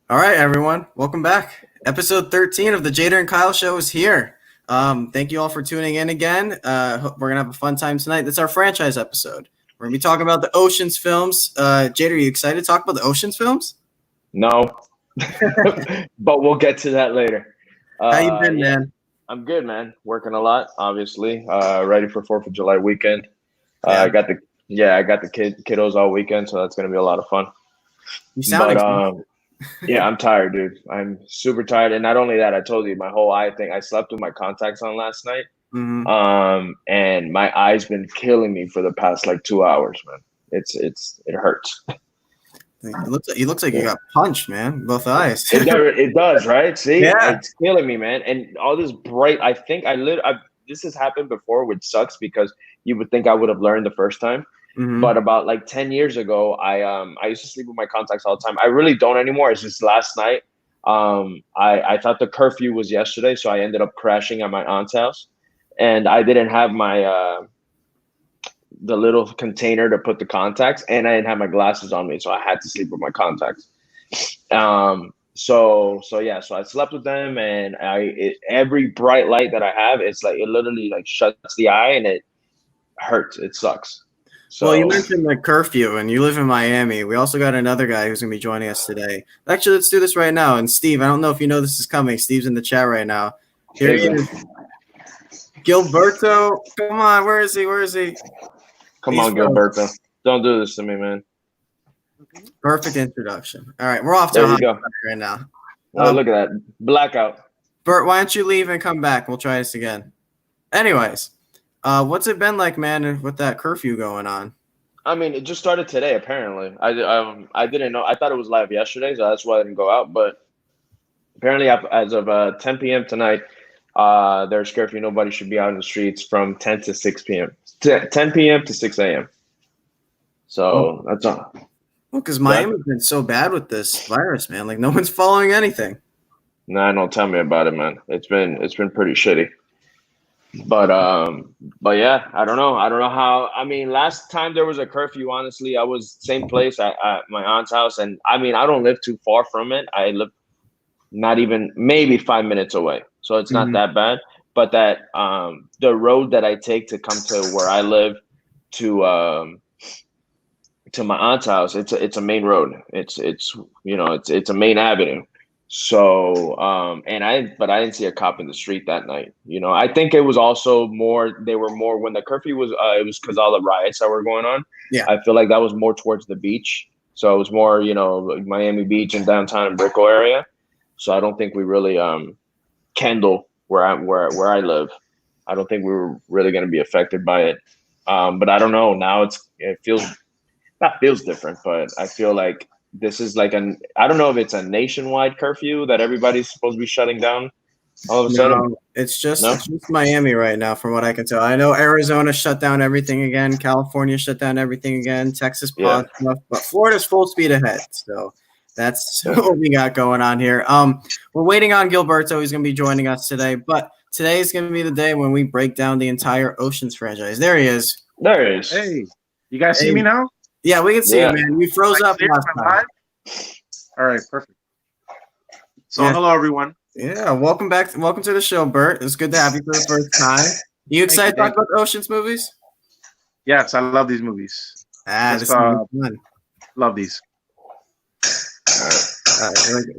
All right, everyone. Welcome back. Episode 13 of the Jader and Kyle Show is here. Thank you all for tuning in again. We're going to have a fun time tonight. This is our franchise episode. We're going to be talking about the Ocean's films. Jader, are you excited to talk about the Ocean's films? No, but we'll get to that later. How you been, man? I'm good, man. Working a lot, obviously. Ready for 4th of July weekend. Yeah. I got the kiddos all weekend, so that's gonna be a lot of fun. You sound excited. Yeah, I'm tired, dude. I'm super tired, and not only that, I told you my whole eye thing. I slept with my contacts on last night, and my eye's been killing me for the past 2 hours, man. It hurts. It looks like you got punched, man. Both eyes. It does, right? See, Yeah. It's killing me, man. And all this bright. I think this has happened before, which sucks because you would think I would have learned the first time. But about 10 years ago, I used to sleep with my contacts all the time. I really don't anymore. It's just last night. I thought the curfew was yesterday, so I ended up crashing at my aunt's house, and I didn't have my the little container to put the contacts, and I didn't have my glasses on me, so I had to sleep with my contacts. So I slept with them, and every bright light that I have, it's it literally shuts the eye, and it hurts. It sucks. So, well, you mentioned the curfew, and you live in Miami. We also got another guy who's going to be joining us today. Actually, let's do this right now. And Steve, I don't know if you know this is coming. Steve's in the chat right now. Here he is. Gilberto. Come on, where is he? Come on, Gilberto. Don't do this to me, man. Perfect introduction. All right, we're off to There you go. right now. Oh, look at that. Blackout. Bert, why don't you leave and come back? We'll try this again. Anyways, what's it been like, man, with that curfew going on? I mean, it just started today, apparently. I didn't know. I thought it was live yesterday, so that's why I didn't go out. But apparently, as of 10 p.m. tonight, there's curfew. Nobody should be out in the streets from 10 to 6 p.m. 10 p.m. to 6 a.m. So that's all. Well, because Miami's been so bad with this virus, man. No one's following anything. Nah, don't tell me about it, man. It's been pretty shitty. But yeah, I don't know how. I mean, last time there was a curfew, honestly, I was same place at my aunt's house, and I mean, I don't live too far from it. I live not even maybe 5 minutes away, so it's not that bad. But that the road that I take to come to where I live to my aunt's house, it's a main road. It's a main avenue. So but I didn't see a cop in the street that night. I think it was also they were more when the curfew was it was because all the riots that were going on. Yeah, I feel like that was more towards the beach. So it was more Miami Beach and downtown and Brickell area. So I don't think we really Kendall where I live. I don't think we were really going to be affected by it. But I don't know. Now it feels different, but I feel like this is I don't know if it's a nationwide curfew that everybody's supposed to be shutting down all of a sudden. It's just Miami right now, from what I can tell. I know Arizona shut down everything again. California shut down everything again. Texas paused stuff, but Florida's full speed ahead. So that's what we got going on here. We're waiting on Gilberto. He's going to be joining us today, but today is going to be the day when we break down the entire Ocean's franchise. There he is. There he is. Hey, you guys see me now? Yeah, we can see you, man. You froze up last time. All right, perfect. So, hello, everyone. Yeah, welcome back. Welcome to the show, Bert. It's good to have you for the first time. You excited to talk about the Ocean's movies? Yes, I love these movies. This is fun. Love these.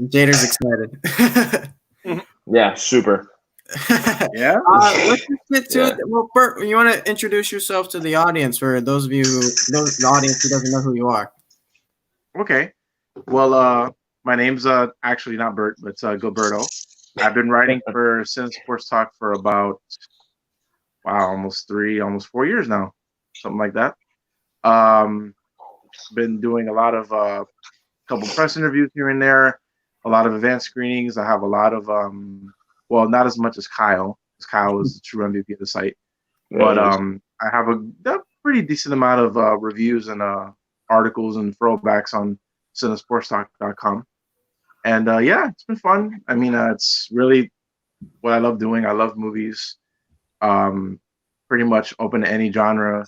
Jader's excited. Yeah, super. Yeah. Let's just get to it. Well, Bert, you want to introduce yourself to the audience for those of you, the audience who doesn't know who you are? Okay. Well, my name's actually not Bert, but it's Gilberto. I've been writing for Cinema Sports Talk for about almost 4 years now, something like that. Been doing a lot of couple press interviews here and there, a lot of advanced screenings. I have a lot of not as much as Kyle, because Kyle is the true MVP of the site. But I have a pretty decent amount of reviews and articles and throwbacks on cinesportstalk.com. And it's been fun. I mean, it's really what I love doing. I love movies. Pretty much open to any genre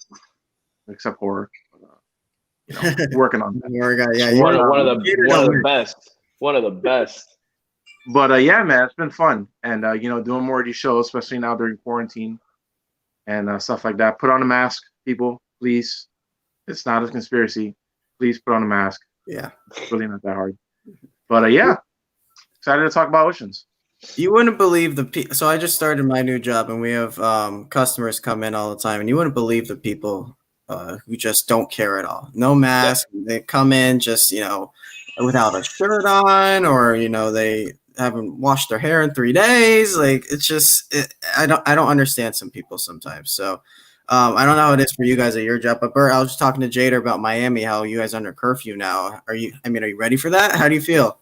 except horror. Working on that. One of the best. One of the best. But yeah, man, it's been fun, and doing more of these shows, especially now during quarantine and stuff like that. Put on a mask, people, please. It's not a conspiracy. Please put on a mask. Yeah, it's really not that hard. But yeah, excited to talk about oceans. You wouldn't believe so I just started my new job, and we have customers come in all the time, and you wouldn't believe the people who just don't care at all. No mask. Yeah. They come in just without a shirt on, or they haven't washed their hair in 3 days. Like it's just I don't understand some people sometimes. So I don't know how it is for you guys at your job, but Bert, I was just talking to Jader about Miami, how you guys are under curfew now. Are you ready for that? How do you feel?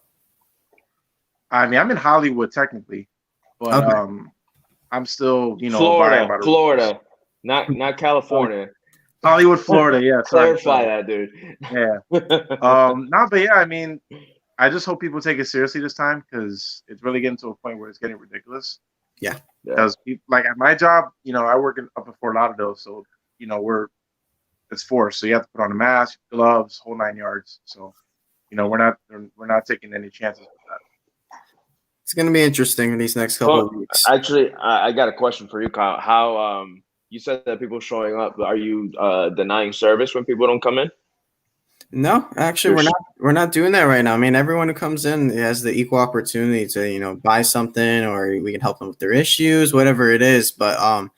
I mean, I'm in Hollywood technically, but okay. I'm still, Florida, not California. Hollywood, Florida, yeah. Clarify that, dude. Yeah. But yeah, I mean, I just hope people take it seriously this time because it's really getting to a point where it's getting ridiculous. Yeah. Because like at my job, I work up in Fort Lauderdale, so it's forced. So you have to put on a mask, gloves, whole 9 yards. So we're not taking any chances with that. It's going to be interesting in these next couple of weeks. Actually, I got a question for you, Kyle. How you said that people showing up, are you denying service when people don't come in? No, actually, we're not doing that right now. I mean, everyone who comes in has the equal opportunity to buy something, or we can help them with their issues, whatever it is. But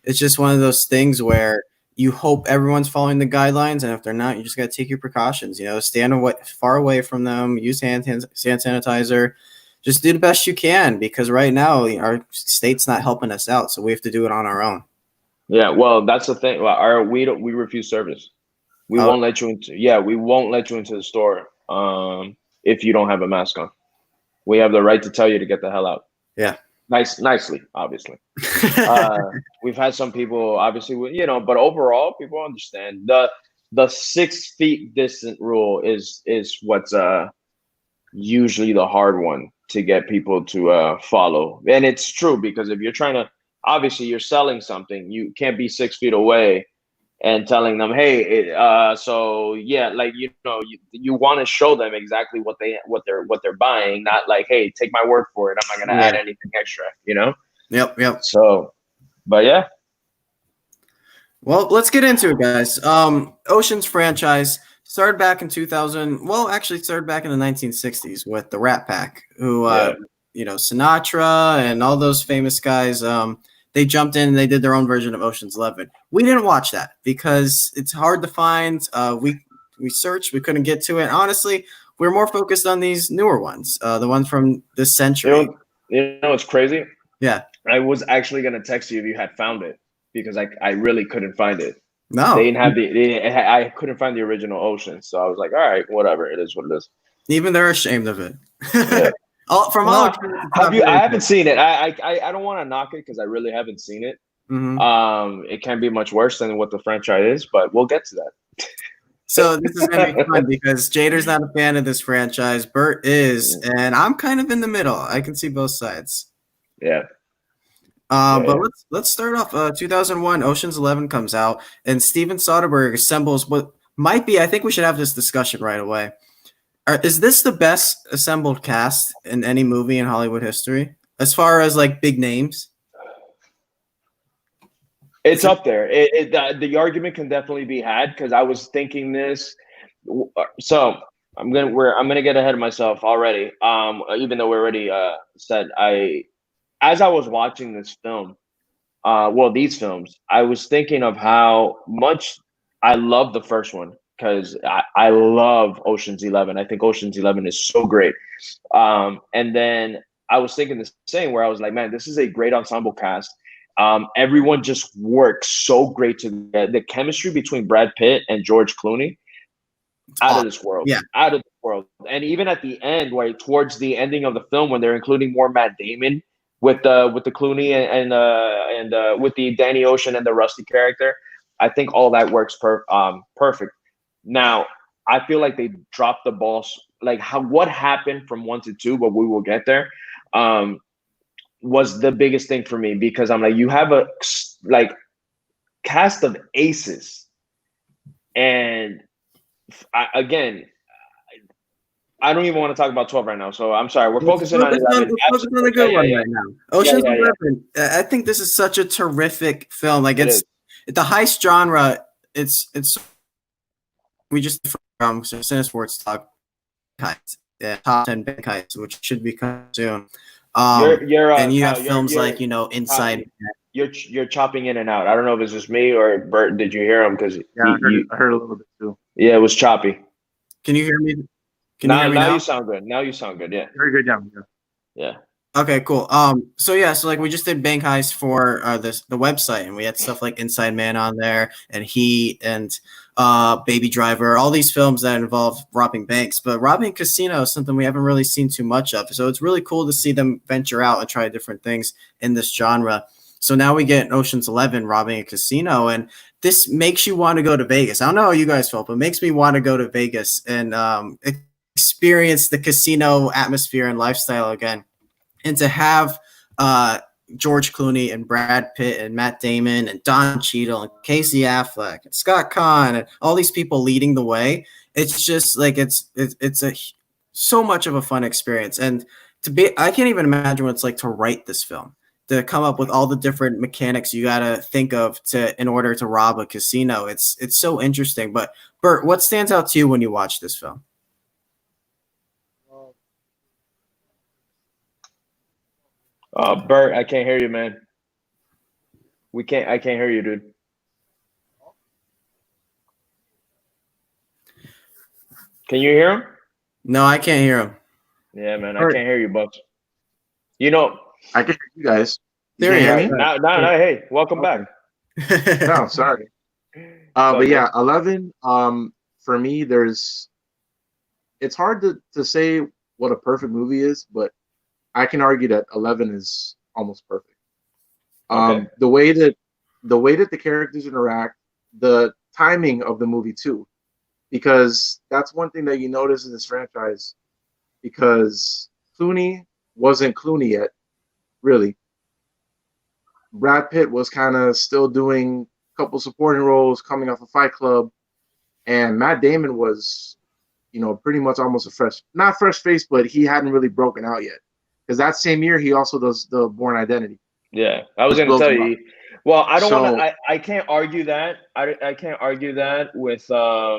it's just one of those things where you hope everyone's following the guidelines, and if they're not, you just got to take your precautions. Stand far away from them, use hand sanitizer. Just do the best you can, because right now our state's not helping us out, so we have to do it on our own. Yeah, well, that's the thing. We refuse service. We won't let you into. Yeah, we won't let you into the store if you don't have a mask on. We have the right to tell you to get the hell out. Yeah, nicely, obviously. We've had some people, obviously, but overall, people understand the 6 feet distant rule is what's usually the hard one to get people to follow. And it's true, because if you're trying to, obviously you're selling something, you can't be 6 feet away and telling them, hey, so yeah, like, you want to show them exactly what they're buying, not like, hey, take my word for it, I'm not going to add anything extra, Yep. So, but yeah. Well, let's get into it, guys. Ocean's franchise started back in 2000. Well, actually started back in the 1960s with the Rat Pack, who, Sinatra and all those famous guys. They jumped in and they did their own version of Ocean's 11. We didn't watch that because it's hard to find. We searched, we couldn't get to it. Honestly, we're more focused on these newer ones, the ones from this century. You know what's crazy? Yeah. I was actually going to text you if you had found it, because I really couldn't find it. No, they didn't have I couldn't find the original Ocean, so I was like, all right, whatever, it is what it is. Even they're ashamed of it. Yeah. I haven't seen it. I don't want to knock it because I really haven't seen it. Mm-hmm. It can be much worse than what the franchise is, but we'll get to that. So this is going to be fun because Jader's not a fan of this franchise. Bert is, and I'm kind of in the middle. I can see both sides. Yeah. But let's start off. 2001, Ocean's 11 comes out, and Steven Soderbergh assembles what might be. I think we should have this discussion right away. Is this the best assembled cast in any movie in Hollywood history, as far as like big names? It's up there. The argument can definitely be had, because I was thinking this. So I'm gonna get ahead of myself already. Even though we already said as I was watching this film, these films, I was thinking of how much I love the first one, because I love Ocean's 11. I think Ocean's 11 is so great. And then I was thinking the same, where I was like, man, this is a great ensemble cast. Everyone just works so great together. The chemistry between Brad Pitt and George Clooney, out of this world. Yeah, out of this world. And even at the end, where towards the ending of the film, when they're including more Matt Damon with the Clooney and with the Danny Ocean and the Rusty character, I think all that works perfect. Now, I feel like they dropped the ball. Like what happened from 1 to 2, but we will get there. Was the biggest thing for me, because I'm like, you have a cast of aces, and I don't even want to talk about 12 right now. So I'm sorry. We're focusing on Let's 11. focus on the good one right now. Ocean's 11. I think this is such a terrific film. Like it's the heist genre. It's we just from Cinesports talk heists, top 10 bank heists, which should be coming soon. And you have films like Inside. You're chopping in and out. I don't know if it's just me or Bert. Did you hear him? Because I heard a little bit too. Yeah, it was choppy. Can you hear me? Now you sound good. Now you sound good. Yeah. Very good, yeah. Okay, cool. So like we just did bank heist for the website, and we had stuff like Inside Man on there, and Heat, and Baby Driver, all these films that involve robbing banks. But robbing a casino is something we haven't really seen too much of. So it's really cool to see them venture out and try different things in this genre. So now we get Ocean's 11 robbing a casino, and this makes you want to go to Vegas. I don't know how you guys felt, but it makes me want to go to Vegas and experience the casino atmosphere and lifestyle again. And to have George Clooney and Brad Pitt and Matt Damon and Don Cheadle and Casey Affleck and Scott Conn and all these people leading the way, it's just like it's so much of a fun experience. And I can't even imagine what it's like to write this film, to come up with all the different mechanics you got to think of in order to rob a casino. It's so interesting. But Bert, what stands out to you when you watch this film? Bert, I can't hear you, man. I can't hear you, dude. Can you hear him? No, I can't hear him. Yeah, man, I can't hear you, Bucks. I can hear you guys. There you go. No, hey, welcome back. No, sorry. But yeah, 11. For me, it's hard to say what a perfect movie is, but I can argue that 11 is almost perfect. Okay. The way that the characters interact, the timing of the movie too, because that's one thing that you notice in this franchise, because Clooney wasn't Clooney yet, really. Brad Pitt was kind of still doing a couple supporting roles, coming off a Fight Club, and Matt Damon was, pretty much almost not fresh face, but he hadn't really broken out yet. Because that same year, he also does the Bourne Identity. Yeah, I was going to tell you. Well, I don't want to. I can't argue that. I can't argue that with. I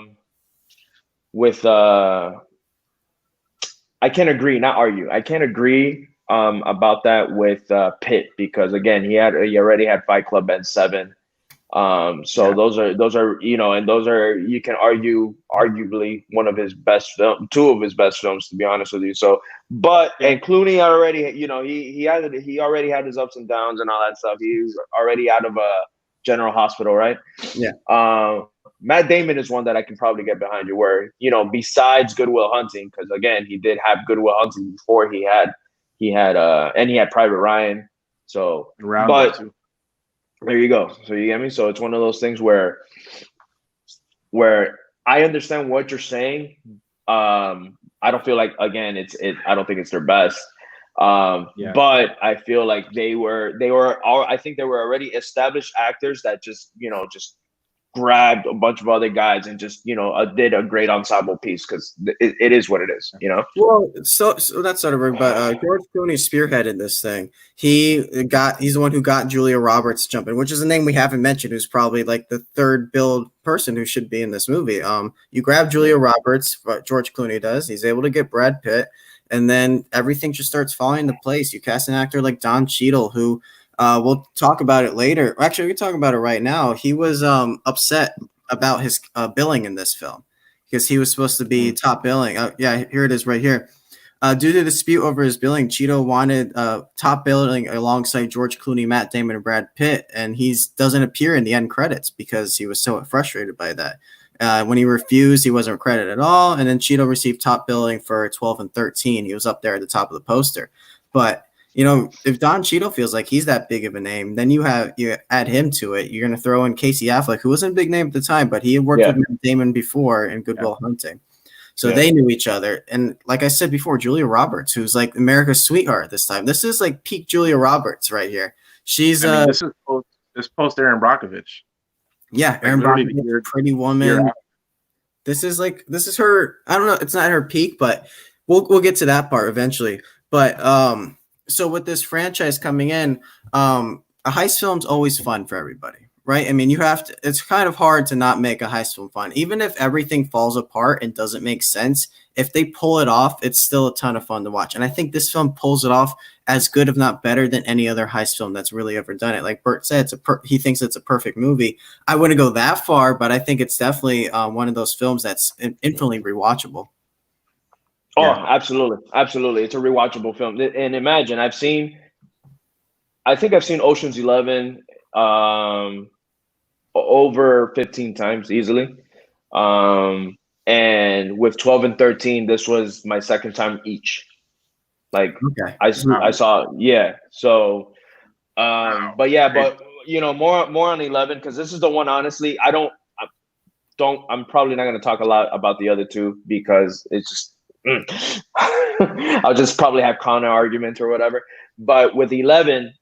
can't agree. Not argue. I can't agree about that with Pitt, because again, he already had Fight Club and Seven. Those are and those are, you can argue, arguably one of his best two of his best films, to be honest with you. So, and Clooney already, he already had his ups and downs and all that stuff. He's already out of a General Hospital, right? Yeah. Matt Damon is one that I can probably get behind you, where, besides Good Will Hunting, because again, he did have Good Will Hunting before he had Private Ryan. So, there you go. So you get me? So it's one of those things where I understand what you're saying. I don't feel like, again, I don't think it's their best. But I feel like I think they were already established actors that just grabbed a bunch of other guys and just did a great ensemble piece, because it is what it is, Well, so that's sort of, but George Clooney spearheaded this thing. He's the one who got Julia Roberts jumping, which is a name we haven't mentioned, who's probably like the third billed person who should be in this movie. You grab Julia Roberts, what George Clooney does. He's able to get Brad Pitt, and then everything just starts falling into place. You cast an actor like Don Cheadle, who we'll talk about it later. Actually, we can talk about it right now. He was upset about his billing in this film, because he was supposed to be top billing. Here it is right here. Due to dispute over his billing, Cheadle wanted top billing alongside George Clooney, Matt Damon, and Brad Pitt, and he doesn't appear in the end credits because he was so frustrated by that. When he refused, he wasn't credited at all, and then Cheadle received top billing for 12 and 13. He was up there at the top of the poster. But if Don Cheadle feels like he's that big of a name, then you add him to it. You're going to throw in Casey Affleck, who wasn't a big name at the time, but he had worked with Matt Damon before in Good Will Hunting. So they knew each other. And like I said before, Julia Roberts, who's like America's sweetheart this time. This is like peak Julia Roberts right here. She's this is post Erin Brockovich. Yeah, Erin Brockovich, Pretty Woman. This is her, I don't know, it's not her peak, but We'll get to that part eventually. But so with this franchise coming in, a heist film's always fun for everybody, right? I mean, you have to. It's kind of hard to not make a heist film fun, even if everything falls apart and doesn't make sense. If they pull it off, it's still a ton of fun to watch. And I think this film pulls it off as good, if not better, than any other heist film that's really ever done it. Like Bert said, he thinks it's a perfect movie. I wouldn't go that far, but I think it's definitely one of those films that's infinitely rewatchable. Oh, yeah. Absolutely. It's a rewatchable film. And imagine, I think I've seen Ocean's 11 over 15 times easily. And with 12 and 13, this was my second time each. Like, okay. I saw, yeah. So, but more on 11, because this is the one, honestly, I'm probably not going to talk a lot about the other two, because it's just, I'll just probably have counter arguments or whatever. But with 11,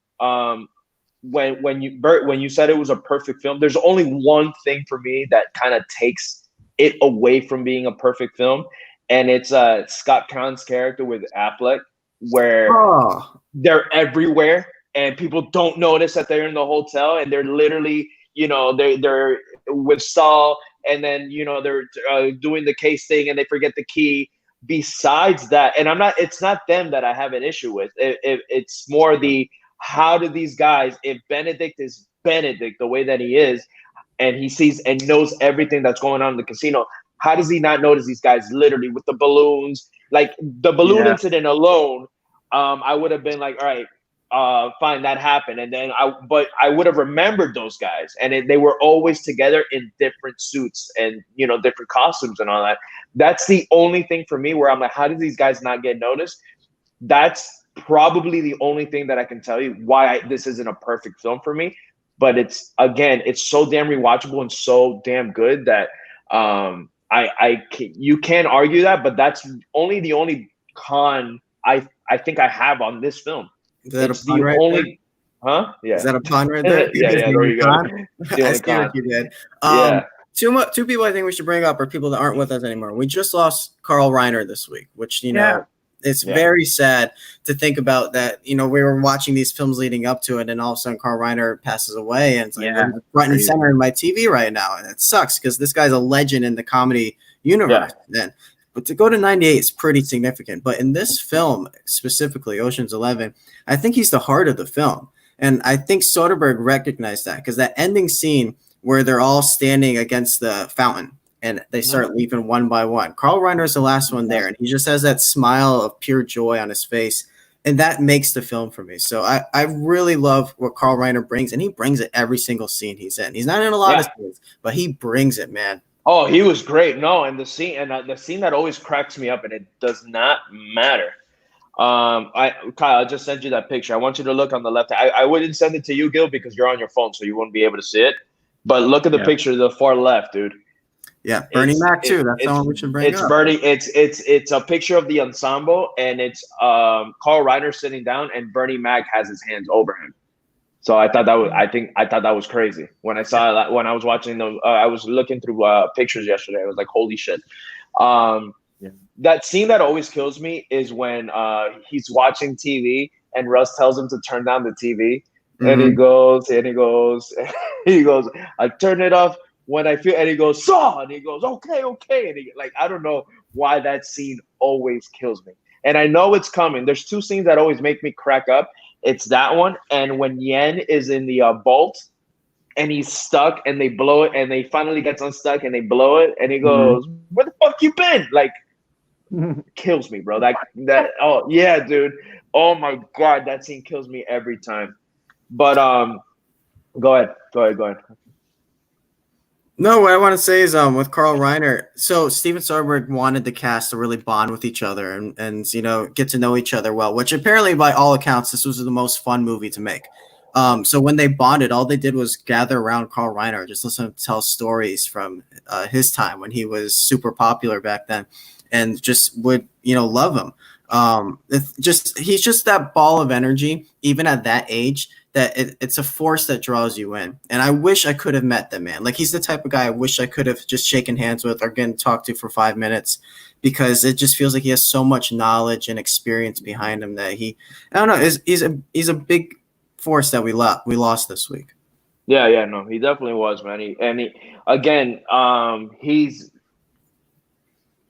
when you said it was a perfect film, there's only one thing for me that kind of takes it away from being a perfect film, and it's Scott Caan's character with Affleck, where they're everywhere and people don't notice that they're in the hotel, and they're literally, they're with Saul, and then they're doing the case thing and they forget the key. Besides that, and it's not them that I have an issue with. It's more how do these guys, if Benedict is Benedict the way that he is, and he sees and knows everything that's going on in the casino, how does he not notice these guys literally with the balloons? Like the balloon incident alone, I would have been like, all right, fine, that happened. And then I would have remembered those guys, and they were always together in different suits and, different costumes and all that. That's the only thing for me where I'm like, how did these guys not get noticed? That's probably the only thing that I can tell you why this isn't a perfect film for me. But it's so damn rewatchable and so damn good that you can't argue that. But that's the only con I think I have on this film. Is that a pun right there? Huh? Yeah. Is that a pun right there? Yeah, there you go. I see what you did. Yeah. Two people I think we should bring up are people that aren't with us anymore. We just lost Carl Reiner this week, which, it's very sad to think about that. We were watching these films leading up to it, and all of a sudden Carl Reiner passes away, and it's like front and center in my TV right now. And it sucks because this guy's a legend in the comedy universe. Then. But to go to 98 is pretty significant. But in this film, specifically Ocean's 11, I think he's the heart of the film. And I think Soderbergh recognized that, because that ending scene where they're all standing against the fountain and they start leaving one by one. Carl Reiner is the last one there, and he just has that smile of pure joy on his face. And that makes the film for me. So I really love what Carl Reiner brings, and he brings it every single scene he's in. He's not in a lot of scenes, but he brings it, man. Oh, he was great. No, and the scene that always cracks me up, and it does not matter. Kyle, I just sent you that picture. I want you to look on the left. I wouldn't send it to you, Gil, because you're on your phone, so you won't be able to see it. But look at the picture to the far left, dude. Yeah, Bernie Mac too. That's the one we should bring up. It's Bernie. It's a picture of the ensemble, and it's Carl Reiner sitting down, and Bernie Mac has his hands over him. So I thought that was crazy when I saw it. When I was watching those, I was looking through pictures yesterday. I was like, holy shit. That scene that always kills me is when he's watching TV and Russ tells him to turn down the TV, and he goes, I turn it off when I feel, and he goes, Saw, and he goes, okay, and I don't know why that scene always kills me, and I know it's coming. There's two scenes that always make me crack up. It's that one, and when Yen is in the bolt, and he's stuck, and they blow it, and they finally gets unstuck, and they blow it, and he goes, "Where the fuck you been?" Like, kills me, bro. That oh yeah, dude. Oh my god, that scene kills me every time. But go ahead. No, what I want to say is with Carl Reiner, so Steven Soderbergh wanted the cast to really bond with each other and get to know each other well, which apparently by all accounts this was the most fun movie to make. So when they bonded, all they did was gather around Carl Reiner, just listen to him tell stories from his time when he was super popular back then, and just would love him. He's just that ball of energy, even at that age, that it's a force that draws you in. And I wish I could have met the man. Like, he's the type of guy I wish I could have just shaken hands with or gotten talked to for 5 minutes, because it just feels like he has so much knowledge and experience behind him that I don't know, he's a big force that we lost this week. Yeah, no, he definitely was, man. He's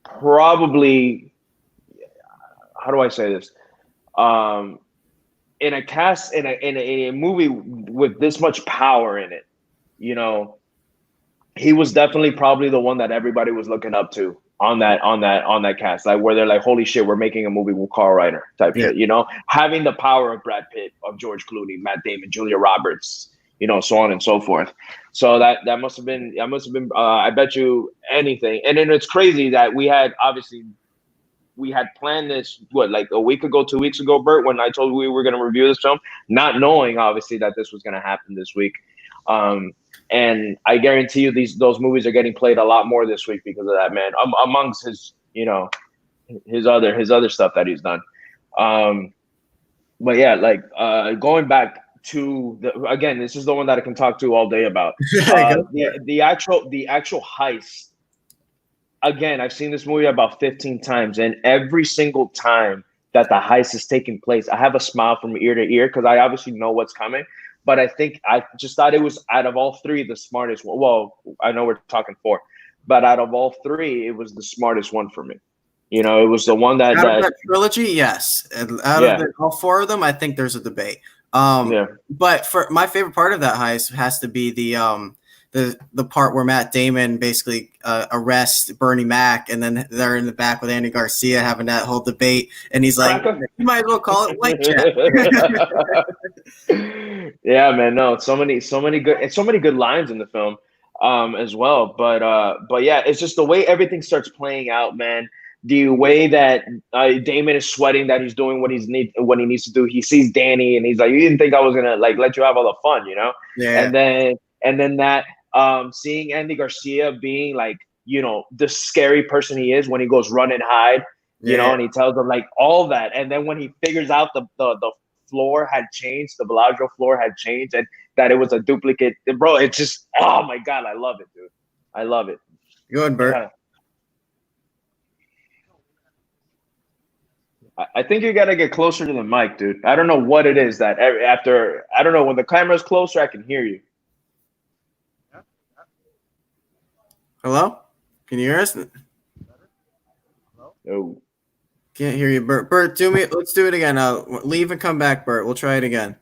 probably, how do I say this? In a cast in a movie with this much power in it, you know, he was definitely probably the one that everybody was looking up to on that cast, like where they're like, holy shit, we're making a movie with Carl Reiner type shit, you know, having the power of Brad Pitt, of George Clooney, Matt Damon, Julia Roberts, you know, so on and so forth. So that must have been I bet you anything. And then it's crazy that we had planned this, like a week ago, 2 weeks ago, Bert, when I told you we were going to review this film, not knowing obviously that this was going to happen this week. And I guarantee you those movies are getting played a lot more this week because of that, man, amongst his, you know, his other stuff that he's done. But yeah, like going back to again, this is the one that I can talk to all day about. The actual heist. Again, I've seen this movie about 15 times, and every single time that the heist is taking place, I have a smile from ear to ear because I obviously know what's coming. But I think I just thought it was, out of all three, the smartest one. Well, I know we're talking 4, but out of all three, it was the smartest one for me. You know, it was the one that out of that trilogy, yes. Out of all 4 of them, I think there's a debate. But for my favorite part of that heist has to be the part where Matt Damon basically arrests Bernie Mac, and then they're in the back with Andy Garcia having that whole debate, and he's like, "You might as well call it Whitejack." Yeah, man. No, so many good lines in the film, as well. But yeah, it's just the way everything starts playing out, man. The way that Damon is sweating that he's doing what he needs to do. He sees Danny, and he's like, "You didn't think I was gonna like let you have all the fun, you know?" Yeah. And then that. Seeing Andy Garcia being like, you know, the scary person he is when he goes run and hide, you know, and he tells them like all that. And then when he figures out the floor had changed, the Bellagio floor had changed, and that it was a duplicate, bro, it's just, oh my God, I love it, dude. I love it. Good, Bert. I think you got to get closer to the mic, dude. I don't know what it is that after, I don't know, when the camera's closer, I can hear you. Hello? Can you hear us? No. Can't hear you, Bert. Bert, let's do it again. Leave and come back, Bert. We'll try it again.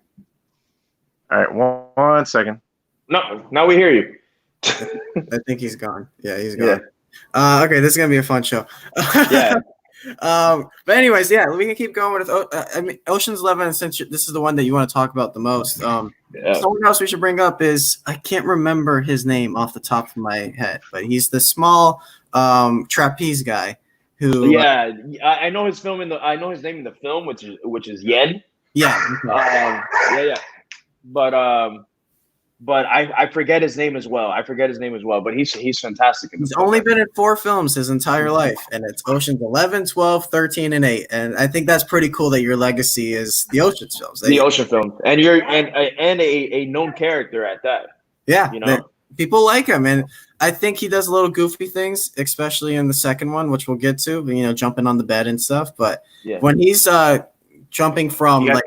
All right, one second. No, now we hear you. I think he's gone. Yeah, he's gone. Yeah. Okay, this is gonna be a fun show. Yeah. But anyways, yeah, we can keep going with. I mean, Ocean's 11. Since this is the one that you want to talk about the most, someone else we should bring up is, I can't remember his name off the top of my head, but he's the small trapeze guy who. Yeah, I know his film I know his name in the film, which is Yen. Yeah. Yeah. But I forget his name as well. But he's fantastic. He's only been in 4 films his entire life, and it's Ocean's 11, 12, 13, and 8. And I think that's pretty cool that your legacy is the Ocean's films. The Ocean films, and you're and a known character at that. Yeah, you know, people like him, and I think he does little goofy things, especially in the second one, which we'll get to. You know, jumping on the bed and stuff. But when he's jumping from, like,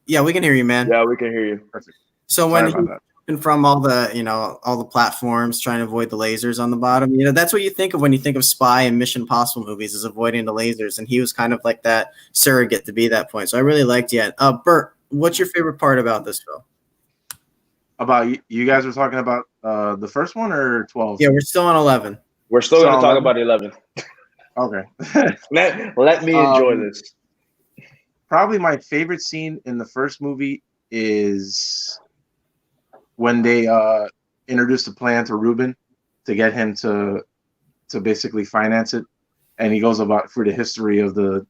yeah, we can hear you, man. Yeah, we can hear you. Perfect. So when he from all the platforms, trying to avoid the lasers on the bottom, you know, that's what you think of when you think of spy and Mission Impossible movies, is avoiding the lasers, and he was kind of like that surrogate to be that point. So I really liked it. Bert, what's your favorite part about this film? About you guys were talking about the first one or 12? Yeah, we're still on 11. We're still going to talk about 11. Okay. let me enjoy this. Probably my favorite scene in the first movie is when they introduced the plan to Ruben to get him to basically finance it, and he goes about through the history of the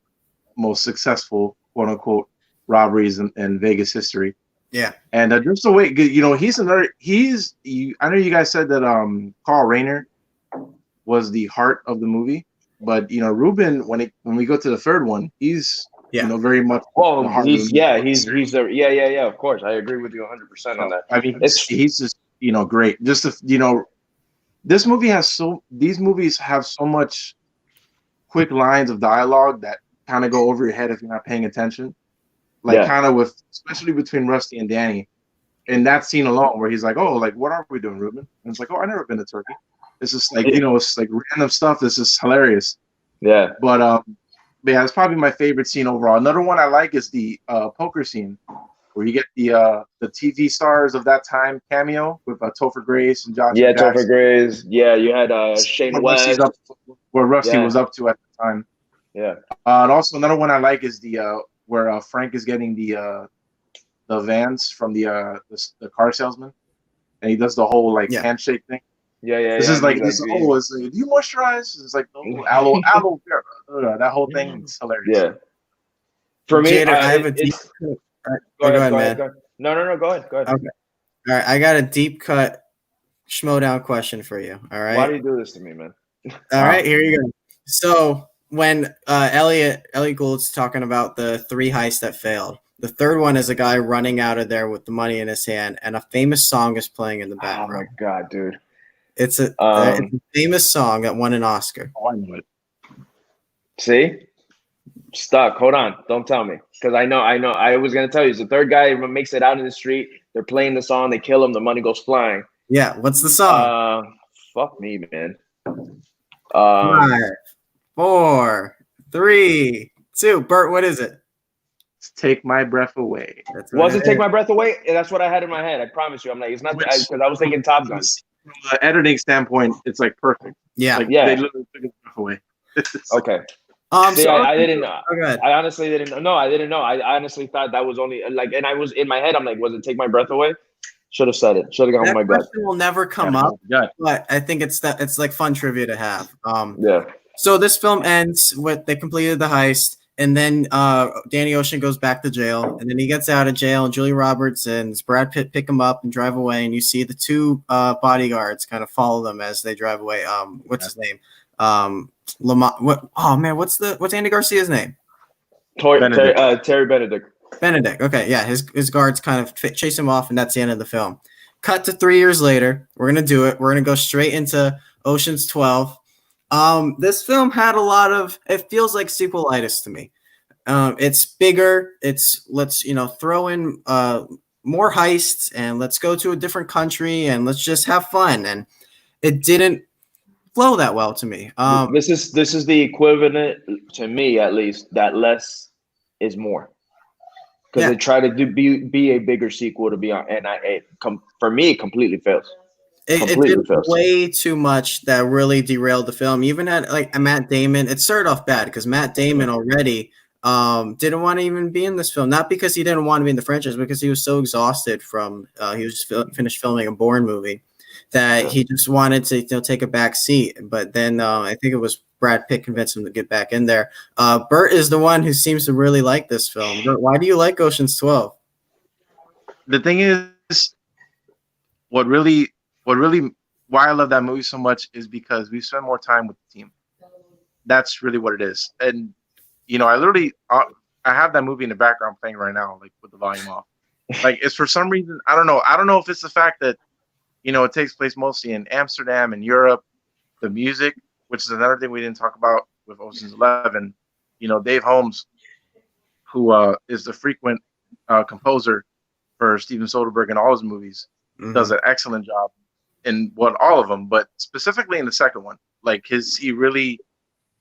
most successful quote unquote robberies in Vegas history. Yeah, and just the way, you know, I know you guys said that Carl Reiner was the heart of the movie, but you know, Ruben, when we go to the third one, he's You know, very much. Oh, he's the of course, I agree with you 100% on that. I mean, he's just great. Just these movies have so much quick lines of dialogue that kind of go over your head if you're not paying attention. Like kind of especially between Rusty and Danny, in that scene alone where he's like, "Oh, like what are we doing, Ruben?" And it's like, "Oh, I've never been to Turkey." It's just like it's like random stuff. This is hilarious. Yeah. But yeah, it's probably my favorite scene overall. Another one I like is the poker scene, where you get the TV stars of that time cameo with Topher Grace and Josh. Yeah, Topher Grace. Yeah, you had Shane West. Where Rusty was up to at the time. Yeah. And also another one I like is the where Frank is getting the vans from the car salesman, and he does the whole handshake thing. Yeah. This is like this. Oh, it's like, do you moisturize? It's like aloe vera. That whole thing is hilarious. Yeah. For me, Jader, I have a deep. Go ahead, man. No, go ahead. Okay. All right, I got a deep cut schmodown question for you. All right. Why do you do this to me, man? All right, here you go. So when Elliot Gould's talking about the 3 heists that failed, the third one is a guy running out of there with the money in his hand, and a famous song is playing in the background. Oh my god, dude! It's a famous song that won an Oscar. Oh, I know it. See, stuck. Hold on, don't tell me, because I know. I was gonna tell you. It's the third guy who makes it out in the street. They're playing the song. They kill him. The money goes flying. Yeah. What's the song? Fuck me, man. 5, 4, 3, 2. Bert, what is it? Take My Breath Away. Wasn't Take My Breath Away? That's what I had in my head. I promise you. I'm like, it's not because I was thinking Top Gun. From an editing standpoint, it's like perfect. Yeah. Like, they literally took his breath away. Okay. See, I didn't know. I honestly didn't know. No, I didn't know. I honestly thought that was only like, and I was in my head. I'm like, was it Take My Breath Away? Should have said it. Should have gone with my gut. Question will never come up, but I think it's like fun trivia to have. Yeah. So this film ends with they completed the heist, and then Danny Ocean goes back to jail, and then he gets out of jail, and Julia Roberts and Brad Pitt pick him up and drive away, and you see the 2 bodyguards kind of follow them as they drive away. What's his name? Lamont. What? Oh man, what's Andy Garcia's name? Terry Benedict. Benedict. Okay, yeah, his guards kind of chase him off, and that's the end of the film. Cut to 3 years later. We're gonna do it. We're gonna go straight into Ocean's 12. This film had a lot of. It feels like sequelitis to me. It's bigger. Let's throw in more heists, and let's go to a different country, and let's just have fun. And it didn't flow that well to me. This is the equivalent to me, at least, that less is more. Because they try to be a bigger sequel to be on, and for me, it completely fails. It did way too much that really derailed the film. Even at like Matt Damon, it started off bad because Matt Damon already didn't want to even be in this film. Not because he didn't want to be in the franchise, because he was so exhausted from he was finished filming a Bourne movie that he just wanted to take a back seat. But then I think it was Brad Pitt convinced him to get back in there. Bert is the one who seems to really like this film. Bert, why do you like Ocean's 12? The thing is, why I love that movie so much is because we spend more time with the team. That's really what it is. And I literally I have that movie in the background playing right now, like with the volume off. Like, it's for some reason, I don't know if it's the fact that it takes place mostly in Amsterdam and Europe. The music, which is another thing we didn't talk about with Ocean's 11. Dave Holmes, who is the frequent composer for Steven Soderbergh in all his movies, does an excellent job in all of them, but specifically in the second one. Like he really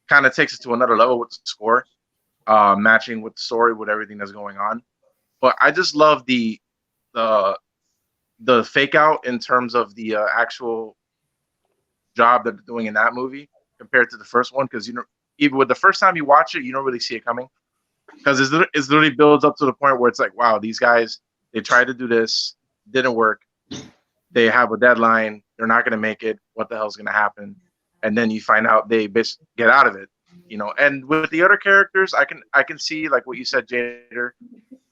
kind of takes it to another level with the score, matching with the story, with everything that's going on. But I just love the fake out in terms of the actual job that they're doing in that movie compared to the first one, because even with the first time you watch it, you don't really see it coming, because it literally builds up to the point where it's like, wow, these guys, they tried to do this, didn't work, they have a deadline, they're not going to make it, what the hell's going to happen? And then you find out they get out of it, and with the other characters, I can see, like what you said, Jader,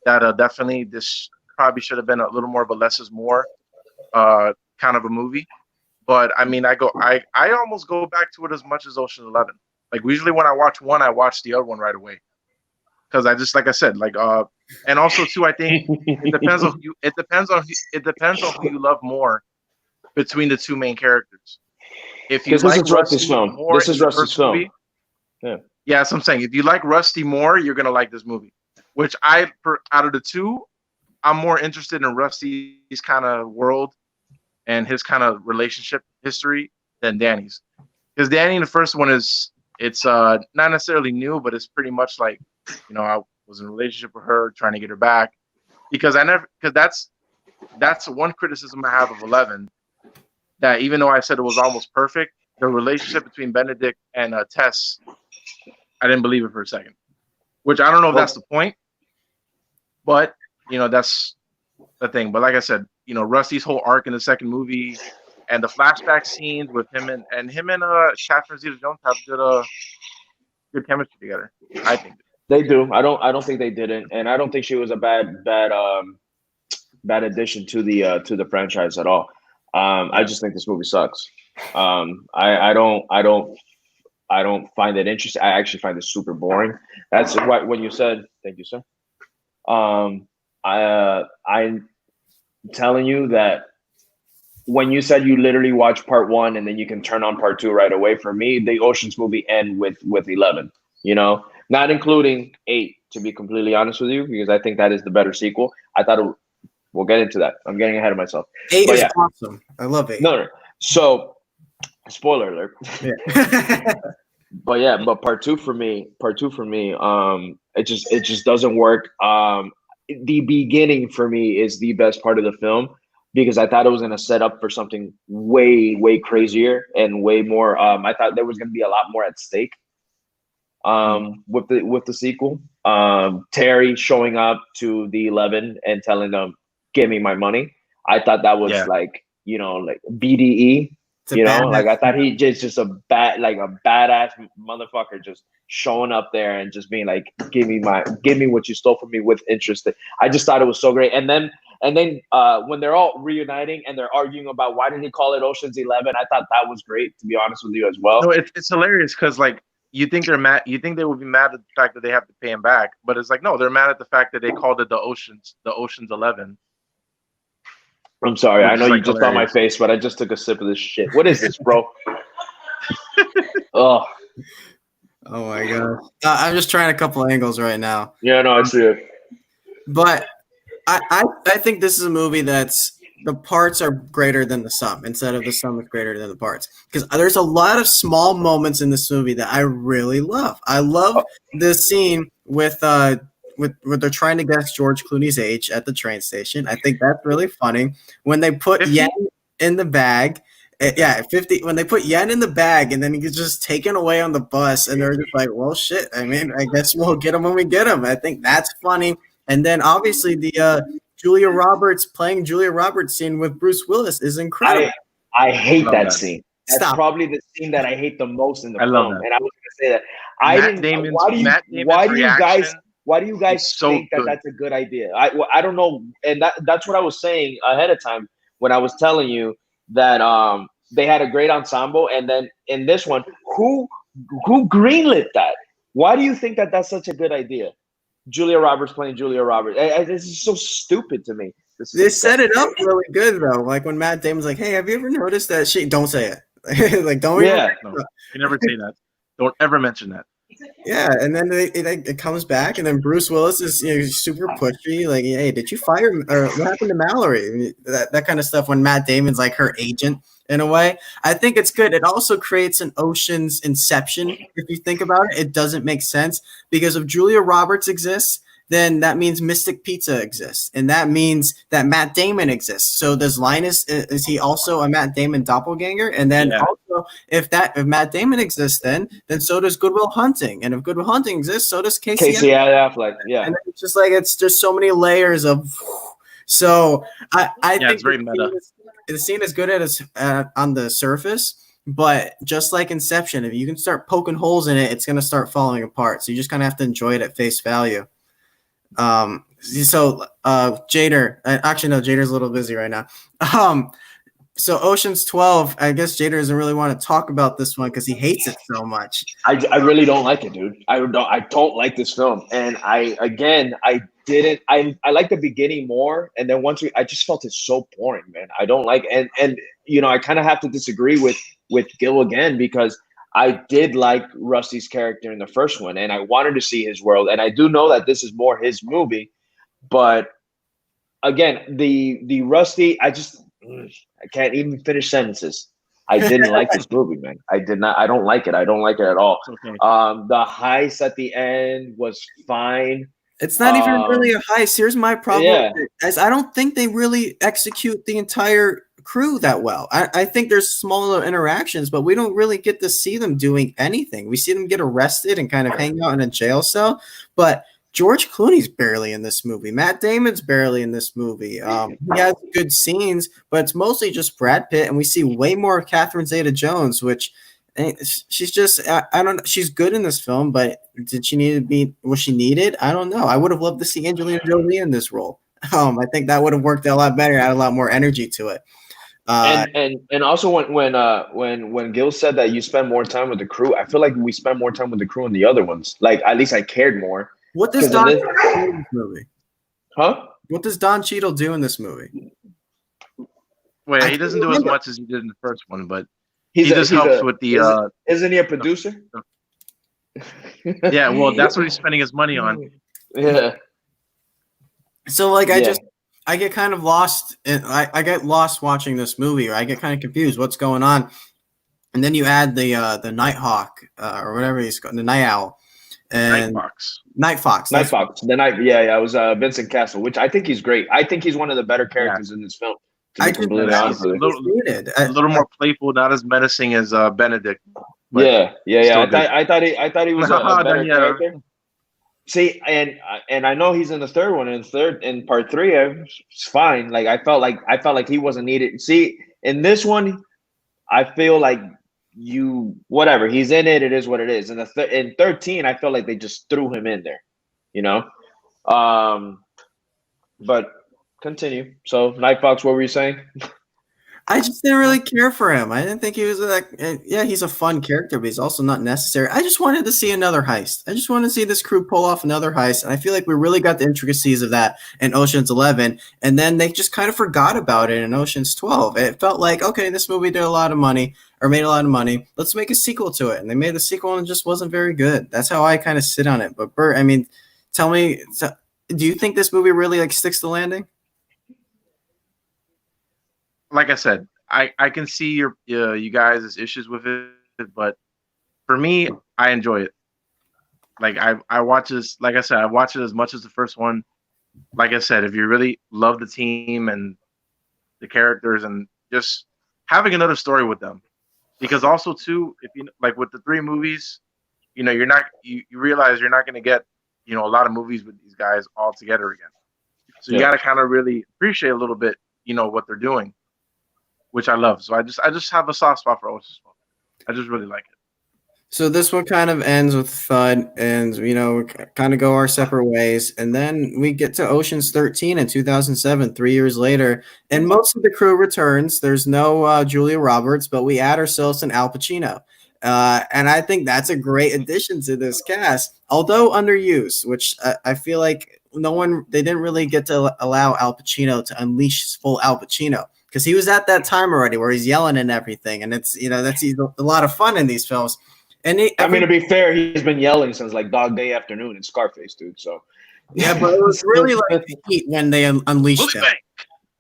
that definitely this probably should have been a little more of a less is more kind of a movie. But I mean, I almost go back to it as much as Ocean's 11. Like, usually when I watch one, I watch the other one right away. because I just like I said, like and also too, I think it depends on you. It depends on who you love more between the two main characters. If you like Rusty more, this is Rusty's film. Movie, yeah, that's what I'm saying. If you like Rusty more, you're gonna like this movie. Which out of the two, I'm more interested in Rusty's kind of world and his kind of relationship history than Danny's. Because Danny in the first one it's not necessarily new, but it's pretty much like, I was in a relationship with her, trying to get her back. Because that's one criticism I have of 11. That even though I said it was almost perfect, the relationship between Benedict and Tess, I didn't believe it for a second. Which I don't know if that's the point, but that's the thing. But like I said, Rusty's whole arc in the second movie and the flashback scenes with him and Catherine Zeta-Jones have good chemistry together. I think they do. I don't think they didn't, and I don't think she was a bad addition to the franchise at all. I just think this movie sucks. I don't find it interesting. I actually find it super boring. That's what when you said, thank you, sir. I'm telling you that when you said you literally watch part 1 and then you can turn on part 2 right away, for me, the Ocean's movie end with 11, not including 8, to be completely honest with you, because I think that is the better sequel. I thought we'll get into that. I'm getting ahead of myself. 8 is awesome. I love 8. No. So, spoiler alert. Yeah. But part two for me, it just doesn't work. The beginning for me is the best part of the film because I thought it was going to set up for something way, way crazier and way more. I thought there was going to be a lot more at stake with the sequel. Terry showing up to the 11 and telling them, "Give me my money." I thought that was like BDE. I thought he just a badass motherfucker, just showing up there and just being like, give me what you stole from me with interest. I just thought it was so great. And then when they're all reuniting and they're arguing about why didn't he call it Ocean's 11, I thought that was great, to be honest with you as well. No, it's hilarious because you think they're mad. You think they would be mad at the fact that they have to pay him back, but it's like no, they're mad at the fact that they called it the Ocean's 11. I'm sorry. I know you just saw my face, but I just took a sip of this shit. What is this, bro? Oh my god! I'm just trying a couple angles right now. Yeah, no, I see it. But I think this is a movie that's the parts are greater than the sum instead of the sum is greater than the parts because there's a lot of small moments in this movie that I really love. I love the scene with they're trying to guess George Clooney's age at the train station. I think that's really funny. When they put 50? Yen in the bag, 50. When they put Yen in the bag and then he gets just taken away on the bus, and they're just like, "Well, shit. I mean, I guess we'll get him when we get him." I think that's funny. And then obviously the Julia Roberts playing Julia Roberts scene with Bruce Willis is incredible. I hate that scene. That's probably the scene that I hate the most in the film. Love that. And I was going to say that. Why do you guys think that that's a good idea? I don't know. And that's what I was saying ahead of time when I was telling you that they had a great ensemble. And then in this one, who greenlit that? Why do you think that that's such a good idea? Julia Roberts playing Julia Roberts. This is so stupid to me. They set it up really good, though. Like when Matt Damon's like, "Hey, have you ever noticed that she..." Don't say it. Like, don't. Yeah. No, you never say that. Don't ever mention that. Yeah, and then it comes back, and then Bruce Willis is super pushy. Like, "Hey, did you fire? Or what happened to Mallory?" That kind of stuff. When Matt Damon's like her agent in a way, I think it's good. It also creates an Ocean's Inception. If you think about it, it doesn't make sense because if Julia Roberts exists, then that means Mystic Pizza exists, and that means that Matt Damon exists. So does Linus? Is he also a Matt Damon doppelganger? And then also, if Matt Damon exists, then so does Good Will Hunting, and if Good Will Hunting exists, so does Casey Affleck. Yeah, and it's just like it's just so many layers of. So I think it's very meta. The scene is good on the surface. But just like Inception, if you can start poking holes in it, it's going to start falling apart. So you just kind of have to enjoy it at face value. Jader, actually no, Jader's a little busy right now. So Ocean's 12, I guess Jader doesn't really want to talk about this one because he hates it so much. I really don't like it, dude. I don't like this film. And I like the beginning more. And then I just felt it so boring, man. I don't like, and I kind of have to disagree with Gil again, because I did like Rusty's character in the first one, and I wanted to see his world. And I do know that this is more his movie, but again, the Rusty, I can't even finish sentences. I didn't like this movie, man. I did not. I don't like it. I don't like it at all. Okay. The heist at the end was fine. It's not even really a heist. Here's my problem. Yeah. As I don't think they really execute the entire crew that well. I think there's smaller interactions, but we don't really get to see them doing anything. We see them get arrested and kind of hang out in a jail cell, but George Clooney's barely in this movie. Matt Damon's barely in this movie. He has good scenes, but it's mostly just Brad Pitt, and we see way more of Catherine Zeta-Jones, which she's just, I don't know. She's good in this film, but did she need to be, was she needed? I don't know. I would have loved to see Angelina Jolie in this role. I think that would have worked a lot better, had a lot more energy to it. And also when Gil said that you spend more time with the crew, I feel like we spend more time with the crew in the other ones. Like, at least I cared more. What does Don Cheadle do in this movie? Huh? What does Don Cheadle do in this movie? Well, he doesn't do as much as he did in the first one, but he just helps with the. Isn't he a producer? Yeah, well, that's what he's spending his money on. Yeah. So, like, I get kind of lost. I get lost watching this movie, or I get kind of confused. What's going on? And then you add the Nighthawk or whatever he's called, the Night Owl. And Night Fox. It was Vincent Castle, which I think he's great. I think he's one of the better characters in this film. A little more playful, not as menacing as Benedict. Yeah. I thought he was a better character. See, and I know he's in the third one, and in part 3, it's fine. Like I felt like he wasn't needed. See, in this one, I feel like whatever, he's in it. It is what it is. And in 13, I felt like they just threw him in there, But continue. So, Night Fox, what were you saying? I just didn't really care for him. I didn't think he was he's a fun character, but he's also not necessary. I just wanted to see another heist. I just wanted to see this crew pull off another heist, and I feel like we really got the intricacies of that in Ocean's 11, and then they just kind of forgot about it in Ocean's 12. It felt like, okay, this movie made a lot of money. Let's make a sequel to it. And they made the sequel, and it just wasn't very good. That's how I kind of sit on it. But Bert, I mean, tell me, do you think this movie really sticks the landing? Like I said, I can see you guys' issues with it, but for me, I enjoy it. Like I watch this, like I said, I watch it as much as the first one. Like I said, if you really love the team and the characters and just having another story with them, because also too, if you like with the 3 movies, you realize you're not going to get a lot of movies with these guys all together again. So you got to kind of really appreciate a little bit, what they're doing, which I love. So I just have a soft spot for Ocean's 12. I just really like it. So this one kind of ends with FUD, and we kind of go our separate ways, and then we get to Ocean's 13 in 2007, 3 years later, and most of the crew returns. There's no Julia Roberts, but we add ourselves an Al Pacino, and I think that's a great addition to this cast, although underused, which I feel like they didn't really get to allow Al Pacino to unleash his full Al Pacino, because he was at that time already where he's yelling and everything, and it's that's a lot of fun in these films. And to be fair, he's been yelling since like Dog Day Afternoon in Scarface, dude. So yeah, but it was really like the heat when they unleashed him.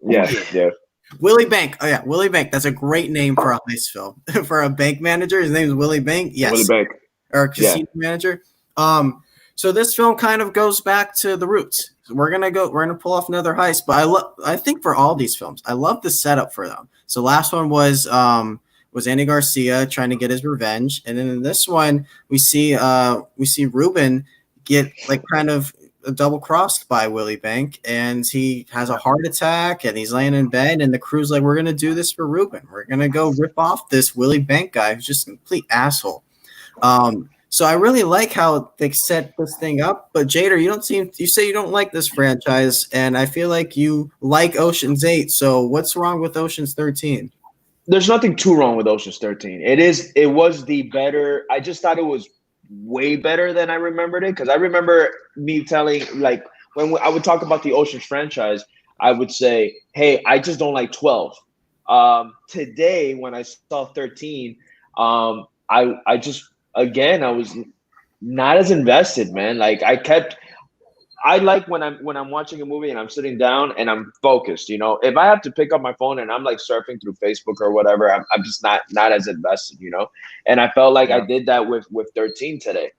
Yeah. Willie Bank. Oh yeah, Willie Bank. That's a great name for a heist film. For a bank manager, his name is Willie Bank. Yes, Willie Bank, or casino manager. So this film kind of goes back to the roots. So we're gonna pull off another heist, but I think for all these films, I love the setup for them. So last one was Andy Garcia trying to get his revenge, and then in this one we see Ruben get kind of double crossed by Willie Bank, and he has a heart attack, and he's laying in bed, and the crew's like, we're gonna do this for Ruben. We're gonna go rip off this Willie Bank guy who's just a complete asshole. So I really like how they set this thing up. But Jader, you say you don't like this franchise, and I feel like you like Ocean's 8. So what's wrong with Ocean's 13? there's nothing too wrong with Ocean's 13. It was the better. I just thought it was way better than I remembered it, because I remember me telling, like, when I would talk about the Ocean's franchise, I would say, hey, I just don't like 12. Today, when I saw 13, I just, again, I was not as invested, man. Like, I like when I'm watching a movie and I'm sitting down and I'm focused. If I have to pick up my phone and I'm like surfing through Facebook or whatever, I'm just not as invested. And I felt like I did that with 13 today.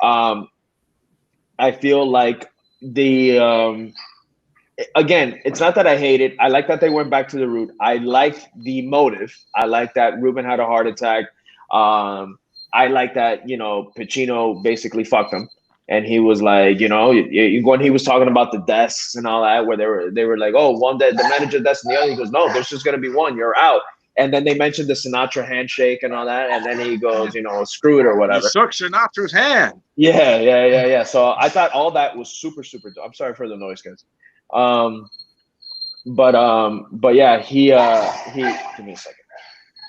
I feel like again, it's not that I hate it. I like that they went back to the root. I like the motive. I like that Ruben had a heart attack. I like that Pacino basically fucked him. And he was like, when he was talking about the desks and all that, where they were like, oh, one that the manager desk and the other, he goes, no, there's just gonna be one, you're out. And then they mentioned the Sinatra handshake and all that, and then he goes, screw it or whatever. You shook Sinatra's hand. Yeah. So I thought all that was super, super dope. I'm sorry for the noise, guys. But yeah, he give me a second.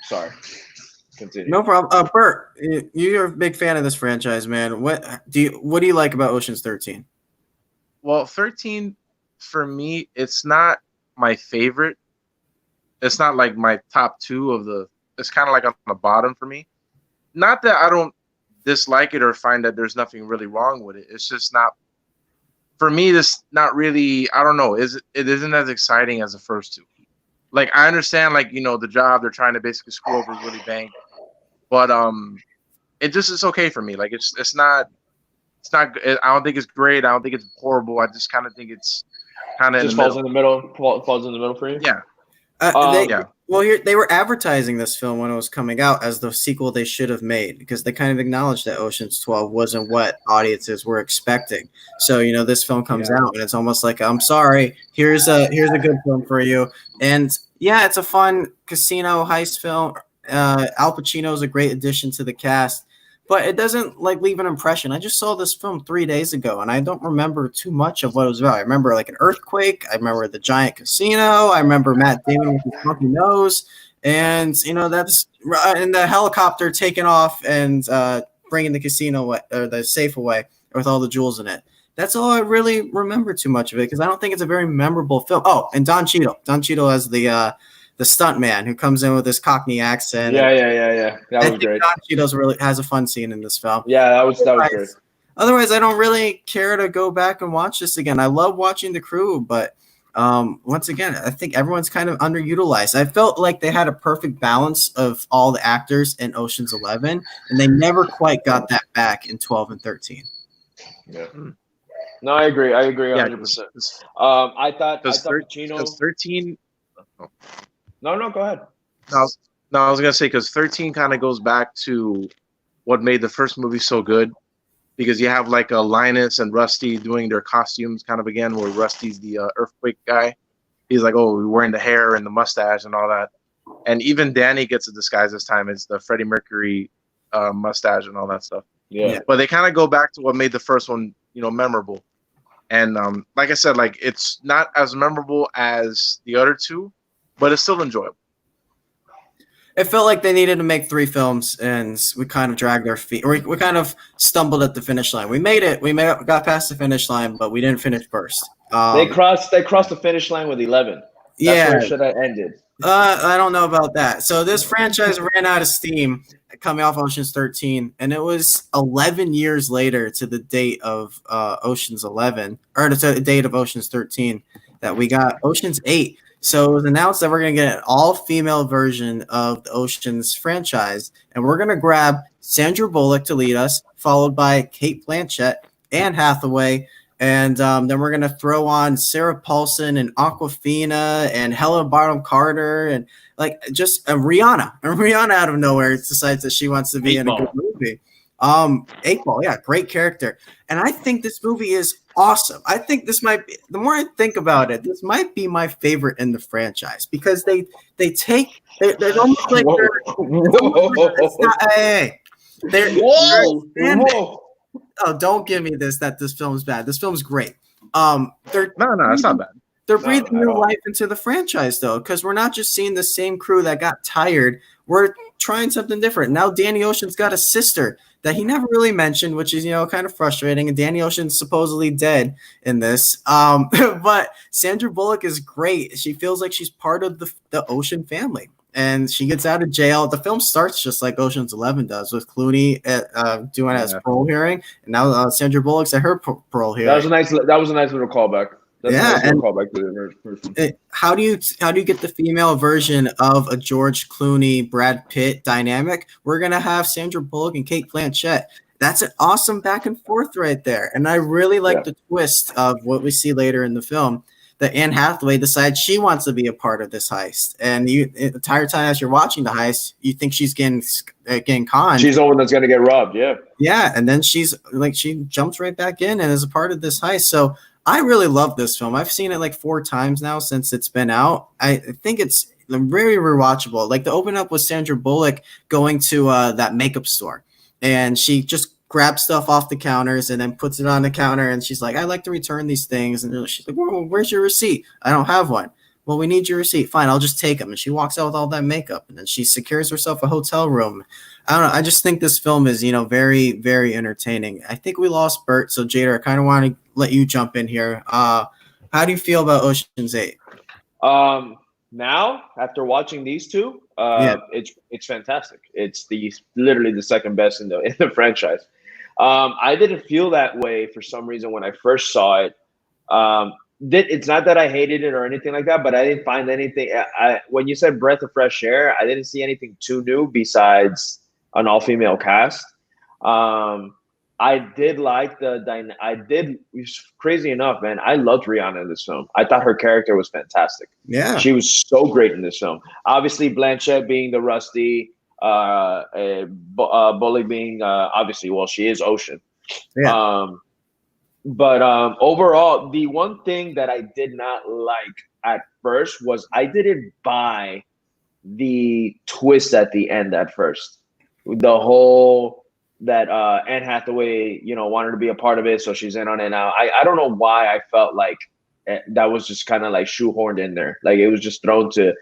Sorry. Continue. No problem. Bert, you're a big fan of this franchise, man. What do you like about Ocean's 13? Well, 13 for me, it's not my favorite. It's not like my top two of the. It's kind of like on the bottom for me. Not that I don't dislike it or find that there's nothing really wrong with it. It's just not. For me, this not really. I don't know. It isn't as exciting as the first two. Like, I understand, like, the job they're trying to basically screw over is really bang. But it's okay for me. Like, it's not. I don't think it's great. I don't think it's horrible. I just kind of think it's kind of falls in the middle. Falls in the middle for you. Yeah. Well, they were advertising this film when it was coming out as the sequel they should have made, because they kind of acknowledged that Ocean's 12 wasn't what audiences were expecting. So this film comes out and it's almost like, I'm sorry, here's a good film for you. And yeah, it's a fun casino heist film. Al Pacino is a great addition to the cast, but it doesn't leave an impression. I just saw this film 3 days ago, and I don't remember too much of what it was about. I remember an earthquake. I remember the giant casino. I remember Matt Damon with his funky nose, and that's in the helicopter taking off and bringing the casino or the safe away with all the jewels in it. That's all I really remember too much of it, because I don't think it's a very memorable film. Oh, and Don Cheadle. Don Cheadle as the stunt man who comes in with this Cockney accent. Yeah. That was great. Don Cheadle really has a fun scene in this film. Yeah, that was great. Otherwise, I don't really care to go back and watch this again. I love watching The Crew, but once again, I think everyone's kind of underutilized. I felt like they had a perfect balance of all the actors in Ocean's 11, and they never quite got that back in 12 and 13. Yeah. No, I agree 100%. I thought Pacino. 13. No, go ahead. No, I was gonna say, because 13 kind of goes back to what made the first movie so good, because you have like a Linus and Rusty doing their costumes kind of again, where Rusty's the earthquake guy. He's like, oh, we're wearing the hair and the mustache and all that, and even Danny gets a disguise this time. It's the Freddie Mercury mustache and all that stuff. Yeah. But they kind of go back to what made the first one, memorable. And like I said, like, it's not as memorable as the other two, but it's still enjoyable. It felt like they needed to make 3 films, and we kind of dragged our feet. Or we kind of stumbled at the finish line. We made it. We got past the finish line, but we didn't finish first. They crossed the finish line with 11. That's where it should have ended. I don't know about that. So this franchise ran out of steam coming off Ocean's 13, and it was 11 years later to the date of Ocean's 11, or to the date of Ocean's 13, that we got Ocean's 8. So it was announced that we're going to get an all-female version of the Ocean's franchise, and we're going to grab Sandra Bullock to lead us, followed by Cate Blanchett, Anne Hathaway, and then we're going to throw on Sarah Paulson and Awkwafina and Helena Bonham Carter and just Rihanna. And Rihanna out of nowhere decides that she wants to be in a good movie. 8 Ball, yeah, great character. And I think this movie is awesome. I think this might be, the more I think about it, this might be my favorite in the franchise, because they're almost like oh, don't give me this, that this film's bad. This film's great. No, it's not bad. They're breathing new life into the franchise, though, because we're not just seeing the same crew that got tired. We're trying something different. Now Danny Ocean's got a sister that he never really mentioned, which is, kind of frustrating. And Danny Ocean's supposedly dead in this. But Sandra Bullock is great. She feels like she's part of the Ocean family. And she gets out of jail. The film starts just like Ocean's 11 does, with Clooney doing his parole hearing, and now Sandra Bullock's at her parole hearing. That was a nice little callback. That's a nice little callback to the person. How do you get the female version of a George Clooney Brad Pitt dynamic? We're gonna have Sandra Bullock and Cate Blanchett. That's an awesome back and forth right there, and I really like the twist of what we see later in the film. That Anne Hathaway decides she wants to be a part of this heist, and the entire time as you're watching the heist, you think she's getting conned. She's the one that's gonna get robbed, yeah, and then she jumps right back in and is a part of this heist. So I really love this film. I've seen it like 4 times now since it's been out. I think it's very rewatchable. Like the open up with Sandra Bullock going to that makeup store, and she just grabs stuff off the counters and then puts it on the counter, and she's like, "I like to return these things." And she's like, "Well, where's your receipt?" "I don't have one." "Well, we need your receipt." "Fine, I'll just take them." And she walks out with all that makeup, and then she secures herself a hotel room. I don't know. I just think this film is, very, very entertaining. I think we lost Bert, so Jader, I kind of want to let you jump in here. How do you feel about Ocean's 8? Now, after watching these two, it's fantastic. It's literally the second best in the franchise. I didn't feel that way for some reason when I first saw it. It's not that I hated it or anything like that, but I didn't find anything. When you said breath of fresh air, I didn't see anything too new besides an all-female cast. I did like crazy enough, man. I loved Rihanna in this film. I thought her character was fantastic. Yeah, she was so great in this film. Obviously, Blanchett being the Rusty. Bully being obviously, well, she is Ocean. But overall, the one thing that I did not like at first was I didn't buy the twist at the end at first. The whole that Anne Hathaway, wanted to be a part of it, so she's in on it now. I don't know why I felt like that was just kind of like shoehorned in there. Like it was just thrown to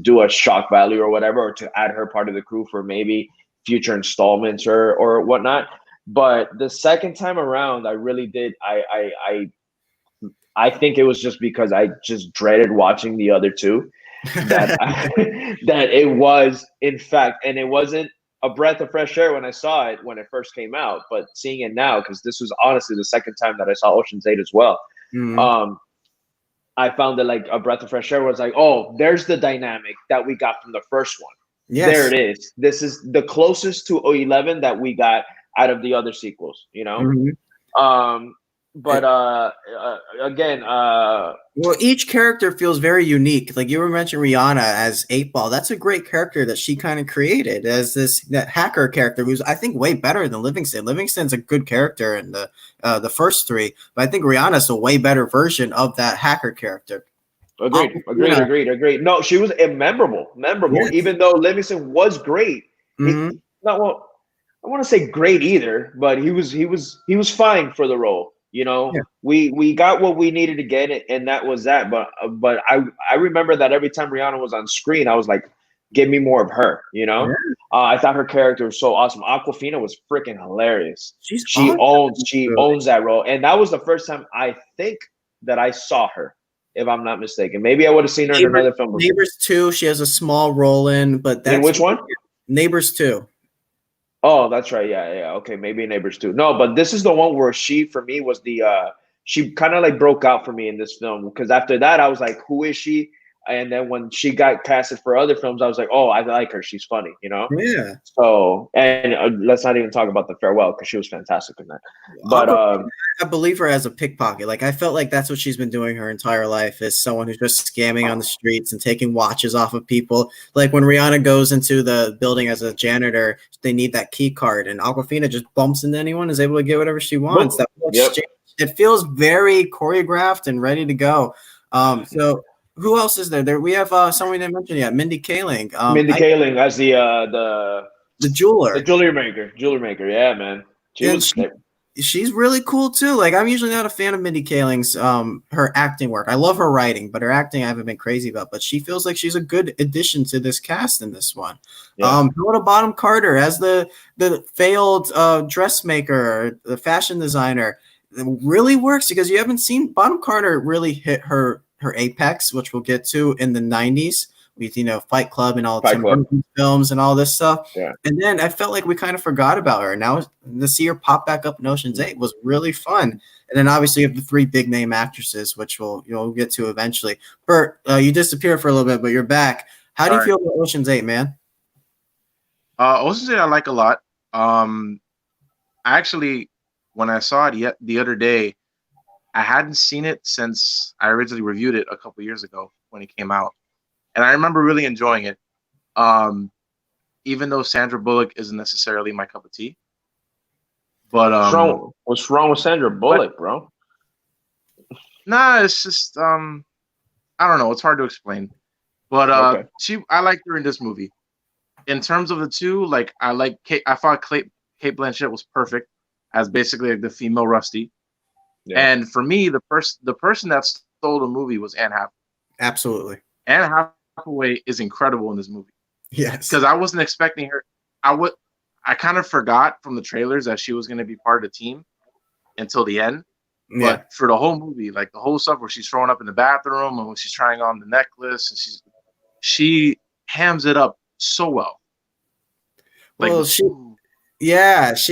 do a shock value or whatever, or to add her part of the crew for maybe future installments or whatnot. But the second time around, I really did. I think it was just because I just dreaded watching the other two. That it was, in fact, and it wasn't a breath of fresh air when I saw it when it first came out, but seeing it now, because this was honestly the second time that I saw Ocean's 8 as well. Mm-hmm. I found that like a breath of fresh air was like, oh, there's the dynamic that we got from the first one. Yes. There it is. This is the closest to 11 that we got out of the other sequels, Mm-hmm. But again, well, each character feels very unique. Like you were mentioning Rihanna as 8-Ball. That's a great character that she kind of created as that hacker character, who's I think way better than Livingston. Livingston's a good character in the first 3, but I think Rihanna's a way better version of that hacker character. Agreed. No, she was memorable. Yes. Even though Livingston was great. Mm-hmm. I want to say great either, but he was fine for the role. We got what we needed to get it, and that was that. But I remember that every time Rihanna was on screen, I was like, give me more of her. I thought her character was so awesome. Aquafina was freaking hilarious. She owns that role, and that was the first time I think that I saw her, if I'm not mistaken. Maybe I would have seen her in another film. Neighbors 2, she has a small role in, but that's in which one? Neighbors 2. Oh, that's right. Yeah. Okay, maybe Neighbors 2. No, but this is the one where she, for me, was she kind of like broke out for me in this film, because after that I was like, who is she? And then when she got casted for other films, I was like, oh, I like her. She's funny, Yeah. So, and let's not even talk about The Farewell, because she was fantastic in that. But I believe her as a pickpocket. Like I felt like that's what she's been doing her entire life, is someone who's just scamming on the streets and taking watches off of people. Like when Rihanna goes into the building as a janitor, they need that key card, and Aquafina just bumps into anyone, is able to get whatever she wants. That it feels very choreographed and ready to go. So. Who else is there? We have someone we didn't mention yet, Mindy Kaling. Kaling as the jeweler. The jewelry maker. Yeah, man. she's really cool too. Like I'm usually not a fan of Mindy Kaling's her acting work. I love her writing, but her acting I haven't been crazy about. But she feels like she's a good addition to this cast in this one. Helena Bonham Carter as the failed dressmaker, the fashion designer, it really works because you haven't seen Bonham Carter really hit her apex, which we'll get to in the 90s. With Fight Club and all the films and all this stuff, and then I felt like we kind of forgot about her. Now to see her pop back up in Ocean's 8 was really fun. And then obviously you have the 3 big name actresses, which we'll get to eventually. Bert, you disappeared for a little bit, but you're back. How do you feel about Ocean's 8, man? Ocean's 8 I like a lot. Actually, when I saw it the other day, I hadn't seen it since I originally reviewed it a couple years ago when it came out. And I remember really enjoying it, even though Sandra Bullock isn't necessarily my cup of tea. But what's wrong with Sandra Bullock, bro? Nah, it's just I don't know. It's hard to explain. But I liked her in this movie. In terms of the two, like I thought Kate Blanchett was perfect as basically like the female Rusty. Yeah. And for me, the person that stole the movie was Anne Hathaway. Absolutely. Anne Hathaway is incredible in this movie. Yes. Because I wasn't expecting her. I kind of forgot from the trailers that she was going to be part of the team until the end. Yeah. But for the whole movie, like the whole stuff where she's throwing up in the bathroom and when she's trying on the necklace, and she hams it up so well. Like, well, she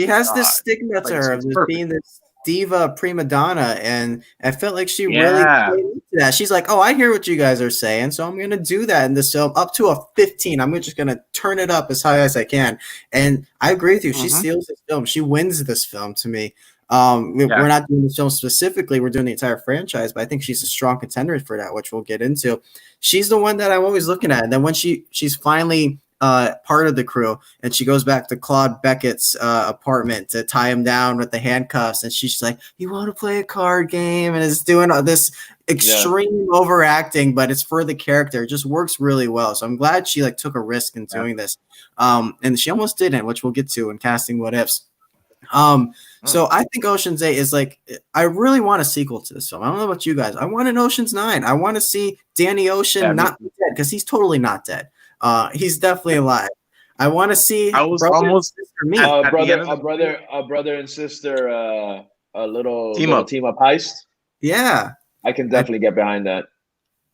has this stigma to her of being this diva prima donna, and I felt like she really played into that. She's like, oh, I hear what you guys are saying, so I'm gonna do that in this film up to a 15. I'm just gonna turn it up as high as I can. And I agree with you. She steals this film. She wins this film to me. We're not doing this film specifically, we're doing the entire franchise, but I think she's a strong contender for that, which we'll get into. She's the one that I'm always looking at. And then when she's finally part of the crew and she goes back to Claude Beckett's apartment to tie him down with the handcuffs, and she's like, you want to play a card game, and is doing all this extreme overacting, but it's for the character. It just works really well. So I'm glad she took a risk in doing this, and she almost didn't, which we'll get to in casting what ifs. So I think Ocean's 8 is I really want a sequel to this film. I don't know about you guys. I want an Ocean's 9. I want to see Danny Ocean not be dead, because he's totally not dead. He's definitely alive. I want to see. I was almost a brother and sister, a little team up heist. Yeah, I can definitely get behind that.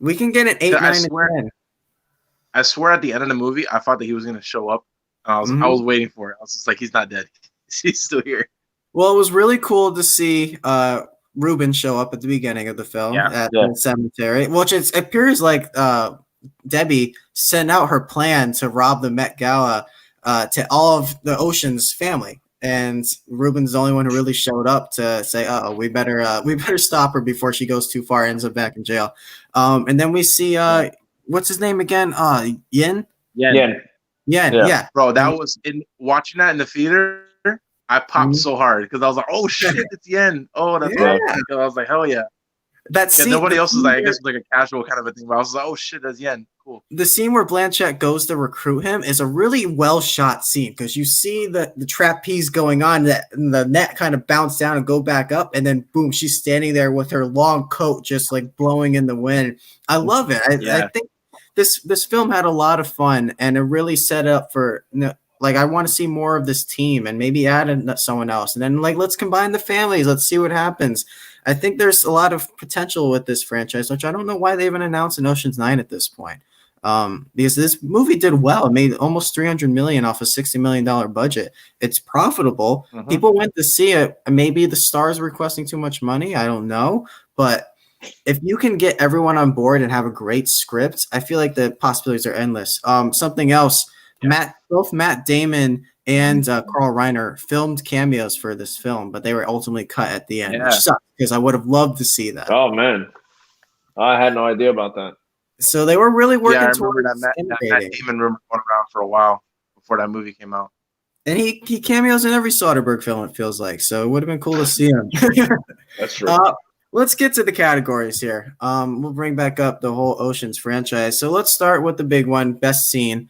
We can get an 8, 9, and 10. I swear, at the end of the movie, I thought that he was going to show up. I was waiting for it. I was just like, he's not dead. He's still here. Well, it was really cool to see Ruben show up at the beginning of the film at the cemetery, which it appears like Debbie sent out her plan to rob the Met Gala to all of the Ocean's family, and Ruben's the only one who really showed up to say, we better stop her before she goes too far and ends up back in jail. And then we see what's his name again? Yin. Yeah. Bro, that was watching that in the theater. I popped so hard because I was like, "Oh shit, it's Yen!" Oh, that's right. I was like, "Hell yeah!" Nobody else was like, I guess it was like a casual kind of a thing, but I was like, "Oh shit, that's Yen! Cool." The scene where Blanchett goes to recruit him is a really well shot scene because you see the trapeze going on, and the net kind of bounce down and go back up, and then boom, she's standing there with her long coat just blowing in the wind. I love it. I think this film had a lot of fun, and it really set up for. I want to see more of this team and maybe add in someone else. And then, let's combine the families. Let's see what happens. I think there's a lot of potential with this franchise, which I don't know why they haven't announced an Ocean's 9 at this point. Because this movie did well. It made almost $300 million off a $60 million budget. It's profitable. People went to see it. Maybe the stars were requesting too much money. I don't know. But if you can get everyone on board and have a great script, I feel like the possibilities are endless. Something else. Both Matt Damon and Carl Reiner filmed cameos for this film, but they were ultimately cut at the end, which sucks because I would have loved to see that. Oh man, I had no idea about that. So they were really working towards that Matt Damon rumor going around for a while before that movie came out. And he cameos in every Soderbergh film, it feels like. So it would have been cool to see him. That's true. Let's get to the categories here. We'll bring back up the whole Ocean's franchise. So let's start with the big one, best scene.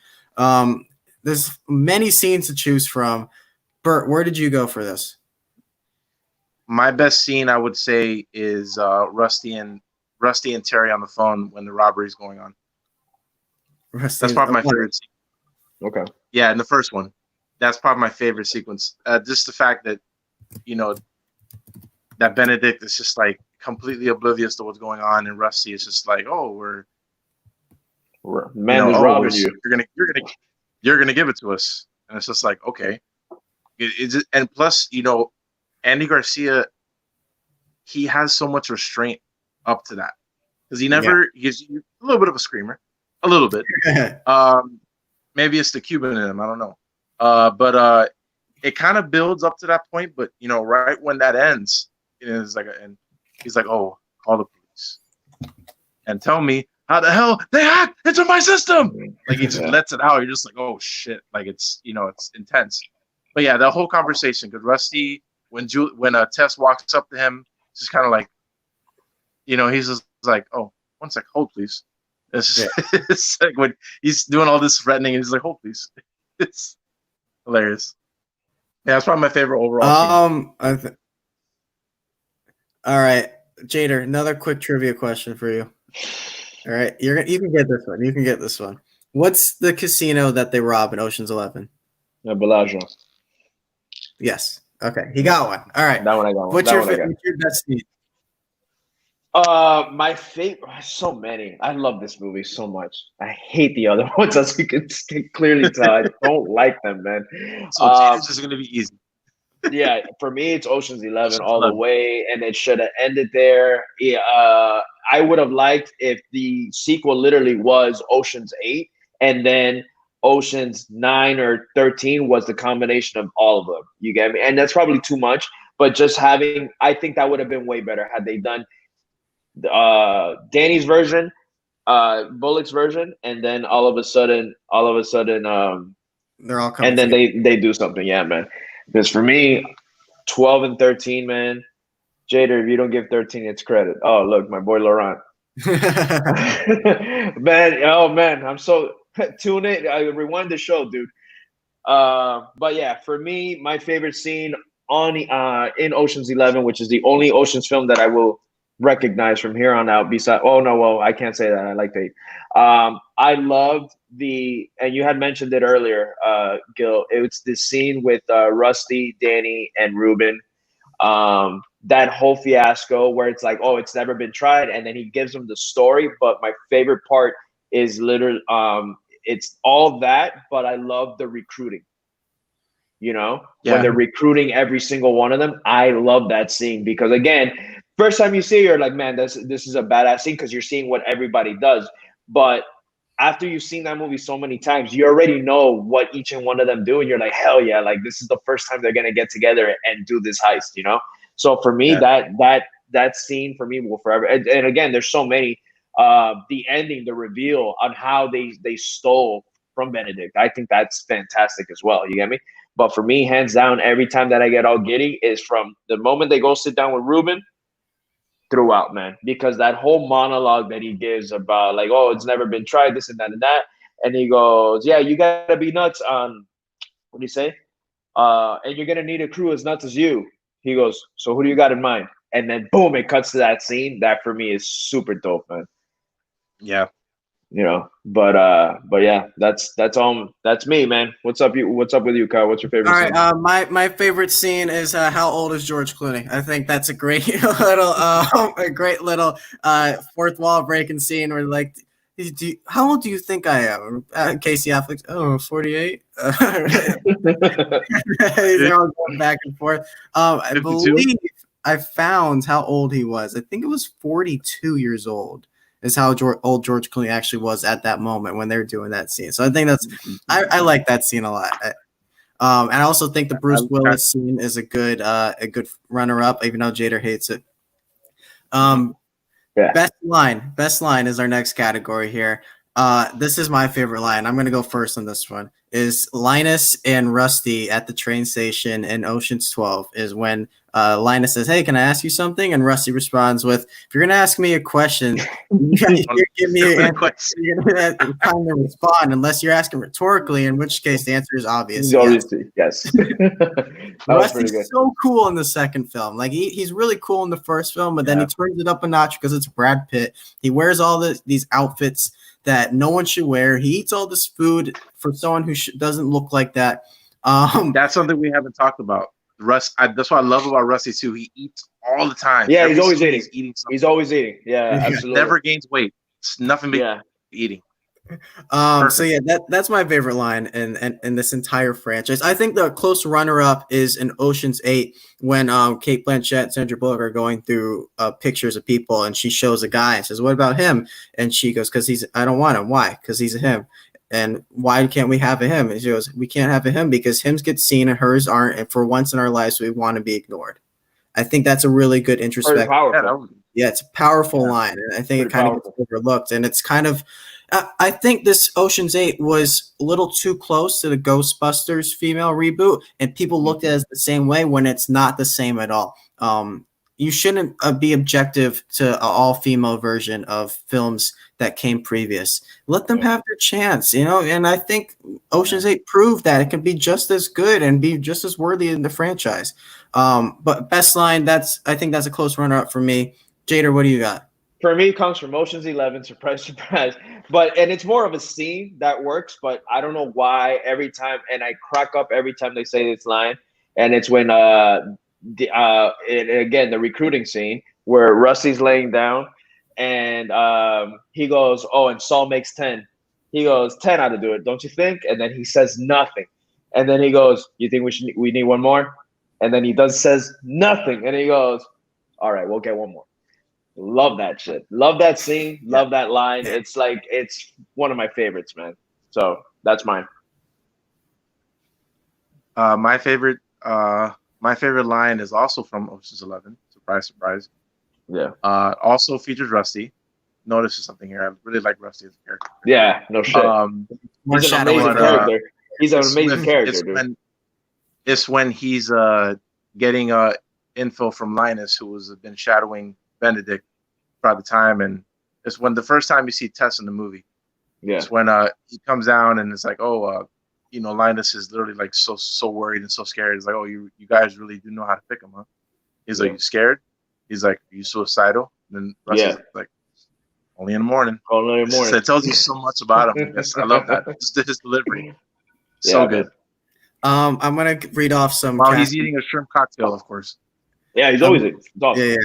There's many scenes to choose from. Bert, where did you go for this? my best scene, I would say, is Rusty and Terry on the phone when the robbery's going on. That's probably my favorite scene. Okay. Yeah, in the first one, that's probably my favorite sequence. Just the fact that, you know, that Benedict is just like completely oblivious to what's going on, and Rusty is just like, "Oh, we're man is robbing you. You're gonna give it to us," and it's just like, okay. And plus, you know, Andy Garcia, he has so much restraint up to that because he's a little bit of a screamer, a little bit. Maybe it's the Cuban in him, I don't know. But it kind of builds up to that point. But you know, right when that ends, it's like, and he's like, "Oh, call the police and tell me how the hell they hacked into my system." Like he just lets it out. You're just like, "Oh shit!" Like it's intense. But yeah, the whole conversation, because Rusty, when Tess walks up to him, just kind of like, you know, he's just like, "Oh, one sec, hold please." It's like when he's doing all this threatening, and he's like, "Hold please." It's hilarious. Yeah, that's probably my favorite overall. All right, Jader, another quick trivia question for you. All right, you can get this one. You can get this one. What's the casino that they rob in Ocean's 11? Bellagio. Yes. Okay, he got one. All right. That one I got. What's your best scene? My favorite. So many. I love this movie so much. I hate the other ones, as you can clearly tell. I don't like them, man. So it's just gonna be easy. Yeah, for me, it's Ocean's 11 all the way, and it should have ended there. Yeah, I would have liked if the sequel literally was Ocean's 8, and then Ocean's 9 or 13 was the combination of all of them. You get me? And that's probably too much, but just having, I think that would have been way better had they done Danny's version, Bullock's version, and then all of a sudden, they're all coming. And then they do something, yeah, man. Because for me, 12 and 13, man. Jader, if you don't give 13 its credit. Oh, look, my boy Laurent. man, I'm so tune in. I rewind the show, dude. But yeah, for me, my favorite scene in Ocean's 11, which is the only Ocean's film that I will recognize from here on out. Besides, I can't say that. I like the 8. I loved and you had mentioned it earlier, Gil. It's the scene with Rusty, Danny, and Ruben. That whole fiasco where it's like, oh, it's never been tried, and then he gives them the story. But my favorite part is literally, it's all that, but I love the recruiting. You know, when they're recruiting every single one of them, I love that scene because again, first time you see it, you're like, man, this is a badass scene because you're seeing what everybody does. But after you've seen that movie so many times, you already know what each and one of them do, and you're like, hell yeah, like this is the first time they're gonna get together and do this heist, you know. So for me, that scene for me will forever. And again, there's so many. The ending, the reveal on how they stole from Benedict, I think that's fantastic as well. You get me? But for me, hands down, every time that I get all giddy is from the moment they go sit down with Ruben throughout, man, because that whole monologue that he gives about like, oh, it's never been tried, this and that, and he goes, yeah, you gotta be nuts on what do you say? And you're gonna need a crew as nuts as you. He goes, so who do you got in mind? And then boom, it cuts to that scene. That for me is super dope, man. Yeah. You know, but yeah, that's me, man. What's up with you, Kyle? What's your favorite scene? All right, my favorite scene is how old is George Clooney? I think that's a great little fourth wall breaking scene where like, how old do you think I am? Casey Affleck, 48. They're all going back and forth. I believe I found how old he was. I think it was 42 years old. Is how old George Clooney actually was at that moment when they're doing that scene. So I think I like that scene a lot. And I also think the Bruce Willis scene is a good runner-up, even though Jader hates it. Best line is our next category here. This is my favorite line. I'm going to go first on this one. Is Linus and Rusty at the train station in Ocean's 12 is when Linus says, "Hey, can I ask you something?" And Rusty responds with, "If you're gonna ask me a question, you give me an answer. You're gonna kind of respond unless you're asking rhetorically, in which case the answer is obvious." Yes. That was pretty good. Rusty's so cool in the second film. Like he's really cool in the first film, but then he turns it up a notch because it's Brad Pitt. He wears all these outfits that no one should wear. He eats all this food for someone who doesn't look like that. That's something we haven't talked about. That's what I love about Rusty too. He eats all the time. Yeah, he's always eating. He's always eating. Yeah, absolutely. Never gains weight. It's nothing but eating. So yeah, that's my favorite line in this entire franchise. I think the close runner-up is in Ocean's 8 when Cate Blanchett and Sandra Bullock are going through pictures of people, and she shows a guy and says, "What about him?" And she goes, "Because I don't want him. Why? Because he's a him." And why can't we have a him? And she goes, "We can't have a him because hims get seen and hers aren't. And for once in our lives, we want to be ignored." I think that's a really good introspective. Yeah, it's a powerful line. And I think it kind of gets overlooked. And it's kind of, I think this Ocean's 8 was a little too close to the Ghostbusters female reboot. And people looked at it as the same way when it's not the same at all. You shouldn't be objective to an all-female version of films that came previous. Let them have their chance, and I think Ocean's 8 proved that it can be just as good and be just as worthy in the franchise. But best line, I think that's a close runner-up for me. Jader, what do you got? For me, it comes from Ocean's 11, surprise, surprise. And it's more of a scene that works, but I don't know why every time, and I crack up every time they say this line, and it's when again, the recruiting scene where Rusty's laying down and he goes, "Oh, and Saul makes 10." He goes, 10 ought to do it, don't you think? And then he says nothing. And then he goes, "You think we need one more?" And then he says nothing. And he goes, "All right, we'll get one more." Love that shit. Love that scene. Love that line. It's one of my favorites, man. So that's mine. My favorite line is also from Ocean's 11. Surprise, surprise. Yeah. Also features Rusty. Notice something here. I really like Rusty as a character. Yeah, no shit. He's an amazing character. He's an amazing character, dude. It's when he's getting info from Linus, who has been shadowing Benedict throughout the time, and it's when the first time you see Tess in the movie. Yeah. It's when he comes down and it's like, Linus is literally like so worried and so scared. He's like, "Oh, you guys really do know how to pick him, huh?" He's like, "You scared?" He's like, "Are you suicidal?" And then Rusty's like, "Only in the morning." Only in the morning. So it tells you so much about him. Yes, I love that. His delivery. So good. I'm gonna read off some. While he's eating a shrimp cocktail, of course. Yeah, he's always eating. Yeah.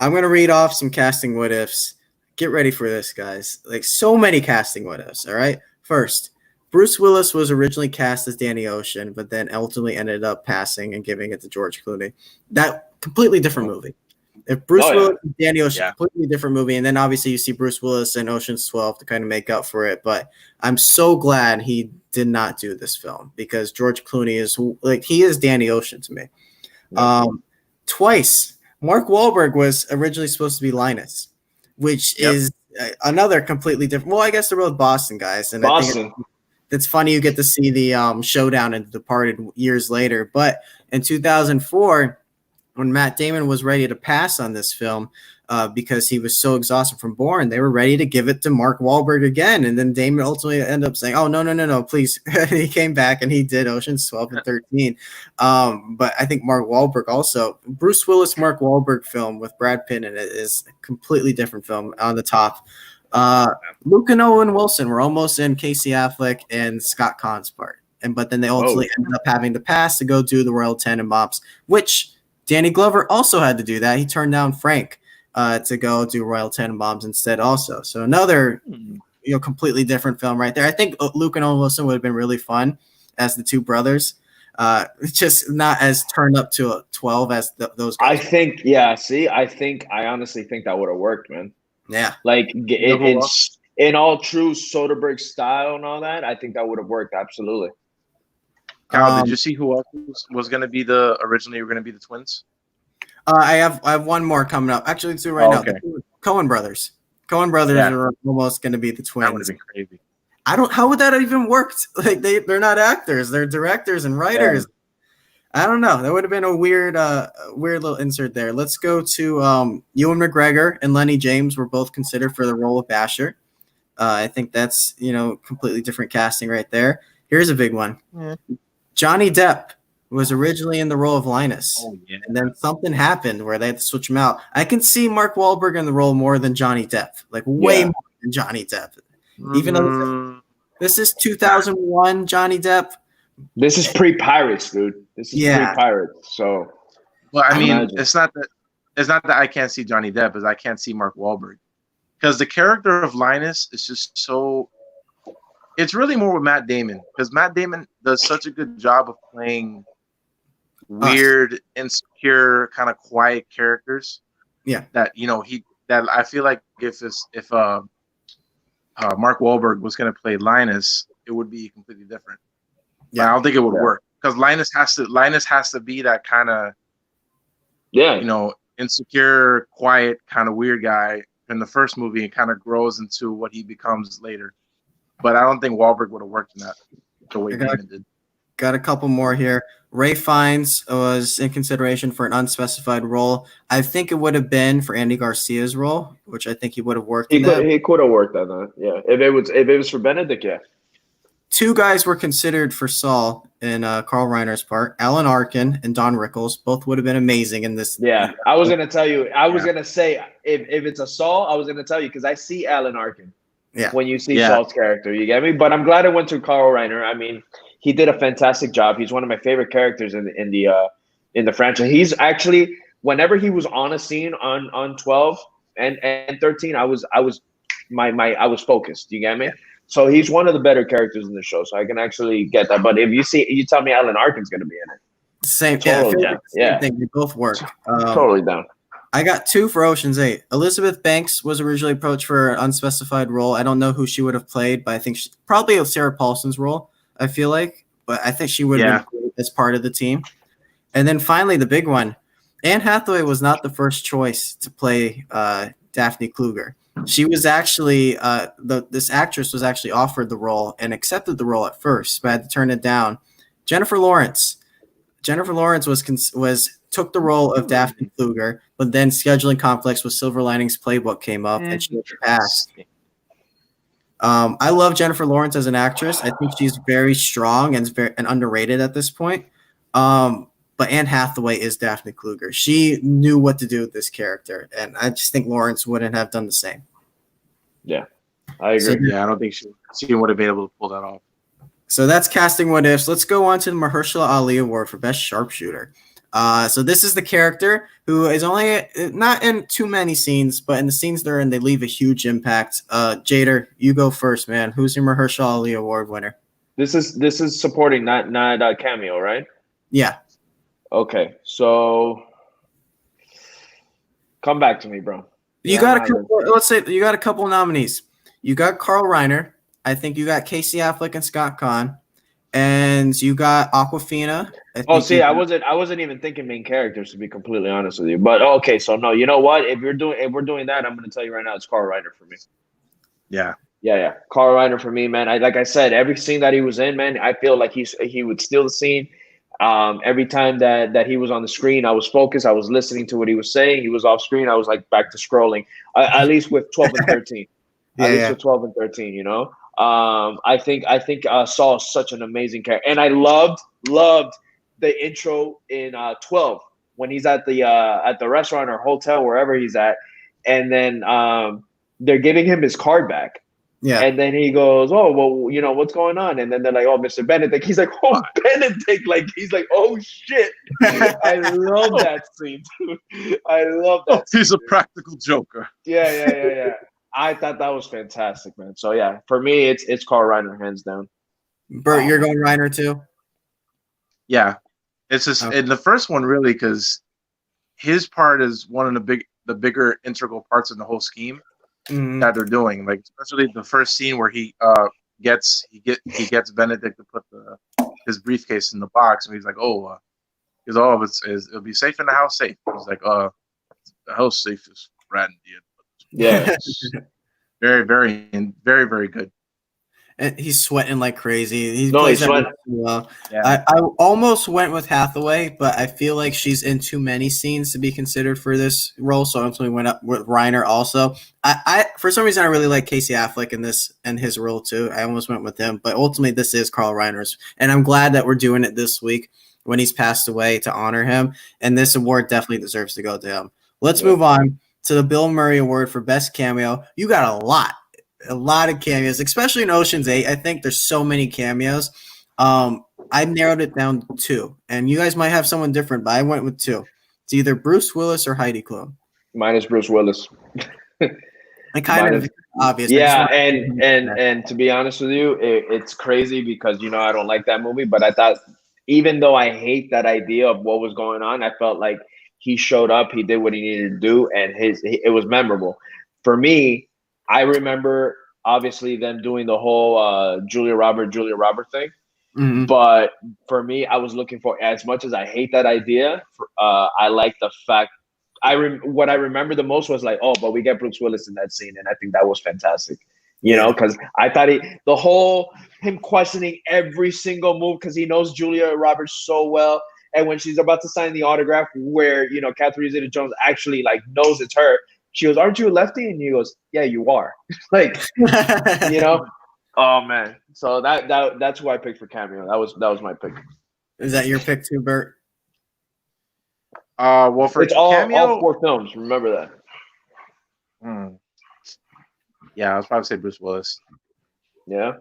I'm gonna read off some casting what ifs. Get ready for this, guys. Like so many casting what ifs. All right. First, Bruce Willis was originally cast as Danny Ocean, but then ultimately ended up passing and giving it to George Clooney. That completely different movie. If Bruce Willis and Danny Ocean, completely different movie, and then obviously you see Bruce Willis in Ocean's 12 to kind of make up for it. But I'm so glad he did not do this film because George Clooney he is Danny Ocean to me. Twice, Mark Wahlberg was originally supposed to be Linus, which is another completely different. Well, I guess they're both Boston guys, and Boston. I think it's funny you get to see the showdown in The Departed years later. But in 2004, when Matt Damon was ready to pass on this film because he was so exhausted from Bourne, they were ready to give it to Mark Wahlberg again. And then Damon ultimately ended up saying, "Oh, no, please." He came back and he did Ocean's 12 and 13. But I think Mark Wahlberg also, Bruce Willis, Mark Wahlberg film with Brad Pitt in it is a completely different film on the top. Luke and Owen Wilson were almost in Casey Affleck and Scott Cahn's part. But then they ultimately ended up having to pass to go do the Royal Tenenbaums, which Danny Glover also had to do that. He turned down Frank to go do Royal Tenenbaums instead also. So another completely different film right there. I think Luke and Owen Wilson would have been really fun as the two brothers. Just not as turned up to a 12 as those guys. I honestly think that would have worked, man. Yeah. Like in all true Soderbergh style and all that, I think that would have worked absolutely. Kyle, did you see who else was going to be originally were going to be the twins? I have one more coming up. Actually, two right now. Okay. The Coen brothers. Coen brothers are almost going to be the twins. That would have been crazy. How would that have even worked? Like they're not actors, they're directors and writers. I don't know. That would have been a weird little insert there. Let's go to Ewan McGregor and Lenny James were both considered for the role of Basher. I think that's completely different casting right there. Here's a big one. Yeah. Johnny Depp was originally in the role of Linus. Oh, yeah. And then something happened where they had to switch him out. I can see Mark Wahlberg in the role more than Johnny Depp, like way more than Johnny Depp. Even though this is 2001 Johnny Depp. This is pre-Pirates, dude. This is pre-Pirates. So, well, I mean, it's not that I can't see Johnny Depp, as I can't see Mark Wahlberg, because the character of Linus is just so. It's really more with Matt Damon, because Matt Damon does such a good job of playing weird, insecure, kind of quiet characters. Yeah. That that I feel like if Mark Wahlberg was going to play Linus, it would be completely different. Yeah, I don't think it would work, because Linus has to be that kind of insecure, quiet, kind of weird guy in the first movie, and kind of grows into what he becomes later. But I don't think Wahlberg would have worked in that the way Damon did. Got a couple more here. Ray Fiennes was in consideration for an unspecified role. I think it would have been for Andy Garcia's role, which I think he would have worked. He could have worked on that. Yeah, if it was for Benedict, yeah. Two guys were considered for Saul in Carl Reiner's part. Alan Arkin and Don Rickles both would have been amazing in this. Yeah, I was gonna tell you. I was gonna say if it's a Saul, I was gonna tell you, because I see Alan Arkin. Yeah. When you see Saul's character, you get me. But I'm glad it went to Carl Reiner. I mean, he did a fantastic job. He's one of my favorite characters in the franchise. He's actually, whenever he was on a scene on 12 and 13, I was focused. You get me? So he's one of the better characters in the show. So I can actually get that. But if you tell me Alan Arkin's going to be in it, same thing. They both work. Totally down. I got two for Ocean's 8. Elizabeth Banks was originally approached for an unspecified role. I don't know who she would have played, but I think probably Sarah Paulson's role, I feel like. But I think she would have been great as part of the team. And then finally, the big one. Anne Hathaway was not the first choice to play Daphne Kluger. She was actually this actress was actually offered the role and accepted the role at first, but had to turn it down. Jennifer Lawrence took the role of Daphne Kluger, but then scheduling conflicts with Silver Linings Playbook came up, and she passed. I love Jennifer Lawrence as an actress. I think she's very strong and underrated at this point. But Anne Hathaway is Daphne Kluger. She knew what to do with this character, and I just think Lawrence wouldn't have done the same. Yeah, I agree. I don't think she would have been able to pull that off. So that's casting what ifs. Let's go on to the Mahershala Ali Award for Best Sharpshooter. So this is the character who is only not in too many scenes, but in the scenes they're in, they leave a huge impact. Jader, you go first, man. Who's your Mahershala Ali Award winner? This is supporting, not cameo, right? Yeah. Okay, so come back to me, bro. You got a couple. Let's say you got a couple nominees. You got Carl Reiner. I think you got Casey Affleck and Scott Conn, and you got Awkwafina. I wasn't even thinking main characters, to be completely honest with you. But okay, so no, you know what? If we're doing that, I'm going to tell you right now, it's Carl Reiner for me. Yeah. Yeah. Carl Reiner for me, man. Like I said, every scene that he was in, man, I feel like he would steal the scene. Every time that he was on the screen, I was focused. I was listening to what he was saying. He was off screen. I was like back to scrolling. At least with 12 and 13. With 12 and 13, you know. I think Saul is such an amazing character, and I loved the intro in 12 when he's at the restaurant or hotel, wherever he's at, and then they're giving him his card back. Yeah. And then he goes, "Oh, well, you know, what's going on?" And then they're like, "Oh, Mr. Benedict." He's like, "Oh, Benedict." Like, he's like, "Oh, shit." I love that scene, too. I love that scene, he's a practical joker. Yeah. I thought that was fantastic, man. So, yeah, for me, it's Carl Reiner, hands down. Bert, you're going Reiner, too? Yeah. It's just in the first one, really, because his part is one of the bigger integral parts in the whole scheme. That they're doing, like especially the first scene where he gets Benedict to put his briefcase in the box, and he's like, it'll be safe in the house, safe. He's like, the house safe is brand new. Yeah, very, very, very, very good. And he's sweating like crazy. He No, plays he's that sweating. well. Yeah. I almost went with Hathaway, but I feel like she's in too many scenes to be considered for this role, so I ultimately went up with Reiner also. I for some reason I really like Casey Affleck in this and his role too. I almost went with him, but ultimately this is Carl Reiner's, and I'm glad that we're doing it this week when he's passed away to honor him. And this award definitely deserves to go to him. Let's move on to the Bill Murray Award for Best Cameo. You got a lot of cameos, especially in Ocean's 8. I think there's so many cameos. I narrowed it down to 2, and you guys might have someone different, but I went with 2. It's either Bruce Willis or Heidi Klum. Mine is Bruce Willis. It kind of obvious. Yeah, and to be honest with you, it's crazy because I don't like that movie, but I thought even though I hate that idea of what was going on, I felt like he showed up, he did what he needed to do, and it was memorable. For me, I remember obviously them doing the whole Julia Roberts thing. Mm-hmm. But for me, I was looking for, as much as I hate that idea, I like the fact what I remember the most was like, oh, but we get Bruce Willis in that scene, and I think that was fantastic. You know, because I thought him questioning every single move because he knows Julia Roberts so well. And when she's about to sign the autograph, where Catherine Zeta-Jones actually like knows it's her, she goes, "Aren't you a lefty?" And he goes, "Yeah, you are." Like, oh man. So that's who I picked for cameo. That was my pick. Is that your pick too, Bert? Well, for it's cameo, all 4 films. Remember that. Yeah, I was probably say Bruce Willis. Yeah.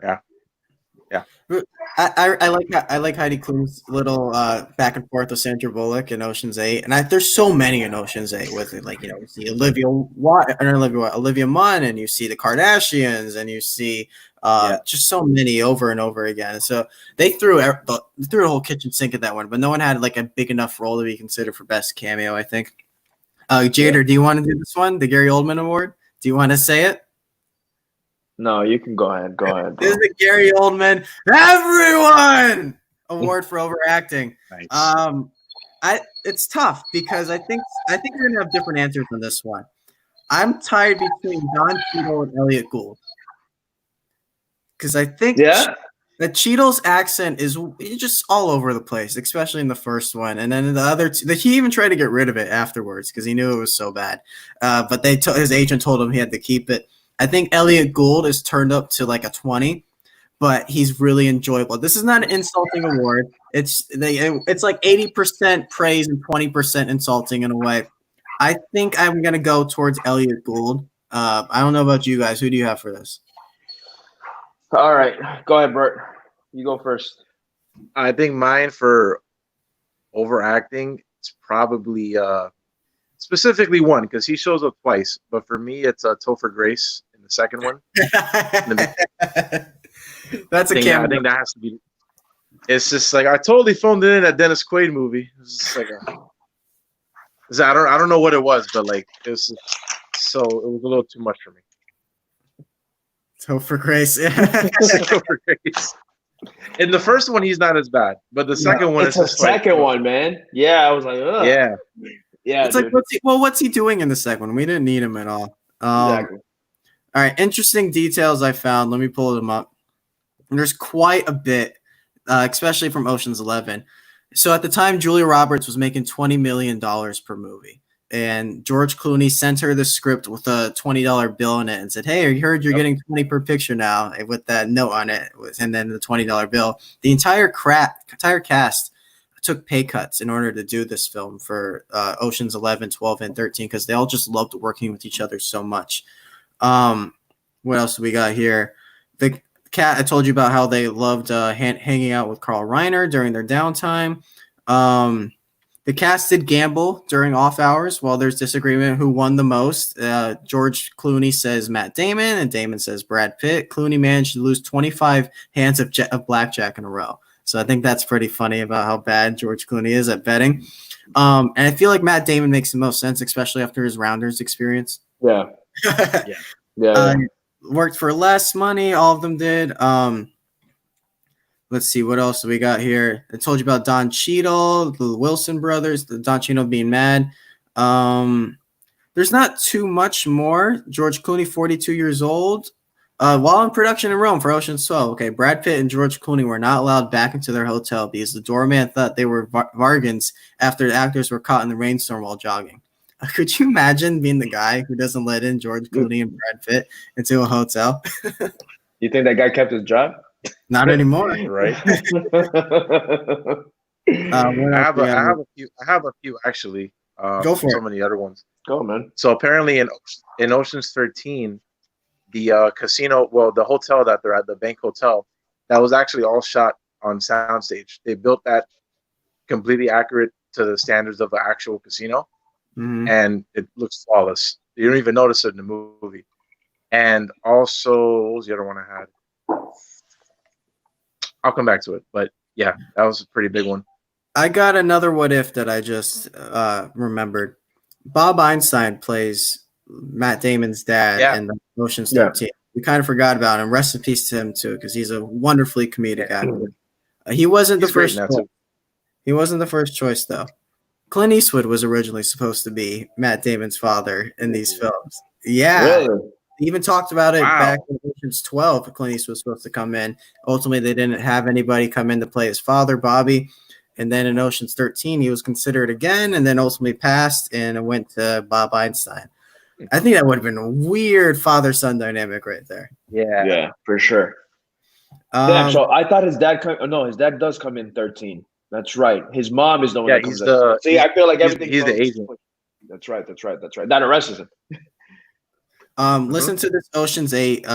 I like Heidi Klum's little back and forth with Sandra Bullock in Ocean's 8, and there's so many in Ocean's 8 with it. Like, you see Olivia Munn, and you see the Kardashians, and you see just so many over and over again. So they threw a whole kitchen sink at that one, but no one had like a big enough role to be considered for best cameo, I think. Jader, do you want to do this one, the Gary Oldman Award? Do you want to say it? No, you can go ahead. This is the Gary Oldman Everyone Award for overacting. Nice. It's tough because I think we're gonna have different answers on this one. I'm tied between Don Cheadle and Elliot Gould because I think that Cheadle's accent is just all over the place, especially in the first one, and then in the other two, he even tried to get rid of it afterwards because he knew it was so bad. But his agent told him he had to keep it. I think Elliot Gould is turned up to like a 20, but he's really enjoyable. This is not an insulting award. It's like 80% praise and 20% insulting in a way. I think I'm going to go towards Elliot Gould. I don't know about you guys. Who do you have for this? All right. Go ahead, Bert. You go first. I think mine for overacting is probably specifically one because he shows up twice. But for me, it's Topher Grace in the second one. That's a cameo. I think that has to be. It's just like I totally phoned it in that Dennis Quaid movie. It was just like I don't know what it was, but like it was a little too much for me. Topher Grace. Topher Grace. In the first one, he's not as bad, but the second one is the second one, man. Yeah, I was like, ugh. Yeah. It's dude. Like, what's he doing in the second one? We didn't need him at all. Exactly. All right, interesting details I found. Let me pull them up. And there's quite a bit, especially from Ocean's 11. So at the time, Julia Roberts was making $20 million per movie. And George Clooney sent her the script with a $20 bill in it and said, "Hey, I heard you're getting 20 per picture now," with that note on it, and then the $20 bill. The entire cast took pay cuts in order to do this film for Ocean's 11, 12, and 13 because they all just loved working with each other so much. What else do we got here? The cat, I told you about how they loved hanging out with Carl Reiner during their downtime. The cast did gamble during off hours while there's disagreement who won the most. George Clooney says Matt Damon, and Damon says Brad Pitt. Clooney managed to lose 25 hands of blackjack in a row. So I think that's pretty funny about how bad George Clooney is at betting. And I feel like Matt Damon makes the most sense, especially after his Rounders experience. Yeah. Worked for less money. All of them did. Let's see, what else do we got here? I told you about Don Cheadle, the Wilson brothers, the Don Cheadle being mad. There's not too much more. George Clooney, 42 years old. While in production in Rome for Ocean's 12, okay, Brad Pitt and George Clooney were not allowed back into their hotel because the doorman thought they were Vargans after the actors were caught in the rainstorm while jogging. Could you imagine being the guy who doesn't let in George Clooney and Brad Pitt into a hotel? You think that guy kept his job? Not anymore, right? I have a few actually. Go for so many other ones. Go, man. So apparently in Ocean's 13, the casino, well, the hotel that they're at, the Bank Hotel, that was actually all shot on soundstage. They built that completely accurate to the standards of the actual casino, and it looks flawless. You don't even notice it in the movie. And also, what was the other one I had? I'll come back to it, but yeah, that was a pretty big one. I got another what if that I just remembered. Bob Einstein plays Matt Damon's dad in the Ocean's 13. We kind of forgot about him. Rest in peace to him too, because he's a wonderfully comedic actor. He wasn't the first. He wasn't the first choice though. Clint Eastwood was originally supposed to be Matt Damon's father in these films. Yeah. Really? He even talked about it back in Ocean's 12. Clint Eastwood was supposed to come in. Ultimately, they didn't have anybody come in to play his father, Bobby. And then in Ocean's 13, he was considered again and then ultimately passed and it went to Bob Einstein. I think that would have been a weird father-son dynamic right there. Yeah, for sure. Damn, so I thought his dad his dad does come in 13. That's right. His mom is the one that comes in. See, I feel like everything. He's the agent. That's right. That arrests him. Listen to this Ocean's 8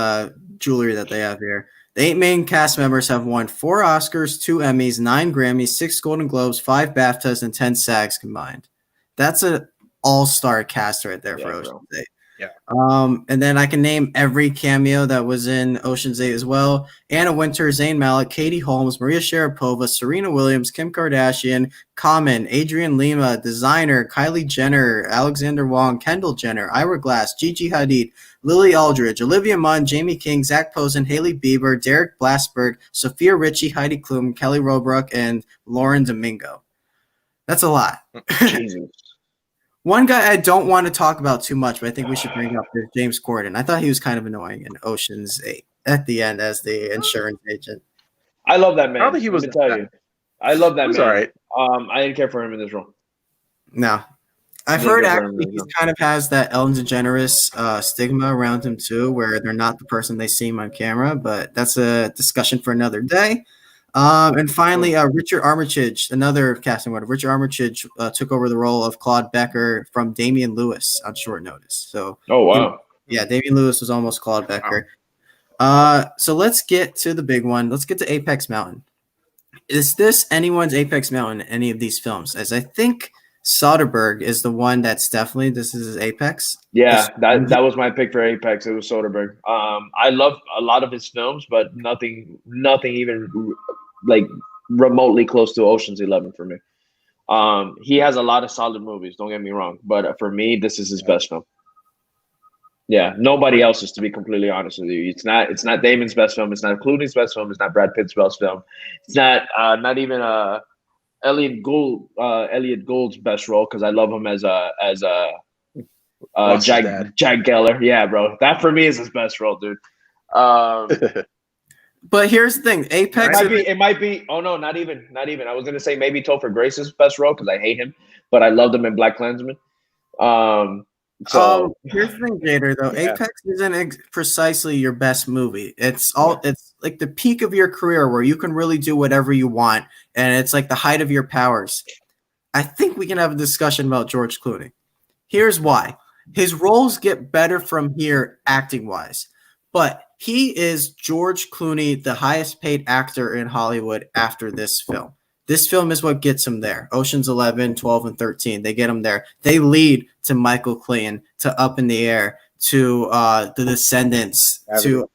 jewelry that they have here. The 8 main cast members have won 4 Oscars, 2 Emmys, 9 Grammys, 6 Golden Globes, 5 BAFTAs, and 10 SAGs combined. That's an all-star cast right there for Ocean's 8. Yeah. And then I can name every cameo that was in Ocean's 8 as well. Anna Wintour, Zayn Malik, Katie Holmes, Maria Sharapova, Serena Williams, Kim Kardashian, Common, Adrian Lima, Designer, Kylie Jenner, Alexander Wong, Kendall Jenner, Ira Glass, Gigi Hadid, Lily Aldridge, Olivia Munn, Jamie King, Zach Posen, Haley Bieber, Derek Blasberg, Sophia Richie, Heidi Klum, Kelly Robrook, and Lauren Domingo. That's a lot. Jesus. One guy I don't want to talk about too much, but I think we should bring up is James Corden. I thought he was kind of annoying in Ocean's 8 at the end as the insurance agent. I love that man. I don't think he was. I love that man. All right. I didn't care for him in this role. No. I've heard actually he kind of has that Ellen DeGeneres stigma around him too, where they're not the person they seem on camera, but that's a discussion for another day. And finally, Richard Armitage, another casting word. Richard Armitage took over the role of Claude Becker from Damian Lewis on short notice. So, wow. Damian Lewis was almost Claude Becker. So let's get to the big one. Let's get to Apex Mountain. Is this anyone's Apex Mountain in any of these films? As I think Soderbergh is the one that's definitely this is his Apex. Yeah, that was my pick for Apex. It was Soderbergh. I love a lot of his films, but nothing even like remotely close to Ocean's 11 for me. He has a lot of solid movies, don't get me wrong, but for me, this is his best film. Yeah, nobody else's, to be completely honest with you. It's not Damon's best film. It's not Clooney's best film. It's not Brad Pitt's best film. It's not even Elliot Gould's best role, because I love him as Jack Geller. Yeah, bro, that for me is his best role, dude. But here's the thing, Apex. It might be. Oh no, not even. I was gonna say maybe Topher Grace's best role because I hate him, but I loved him in Black Klansman. So here's the thing, Jader. Though Apex isn't precisely your best movie. It's like the peak of your career where you can really do whatever you want, and it's like the height of your powers. I think we can have a discussion about George Clooney. Here's why: his roles get better from here, acting wise, but he is George Clooney, the highest paid actor in Hollywood after this film. This film is what gets him there. Ocean's 11, 12, and 13. They get him there. They lead to Michael Clayton, to Up in the Air, to The Descendants, to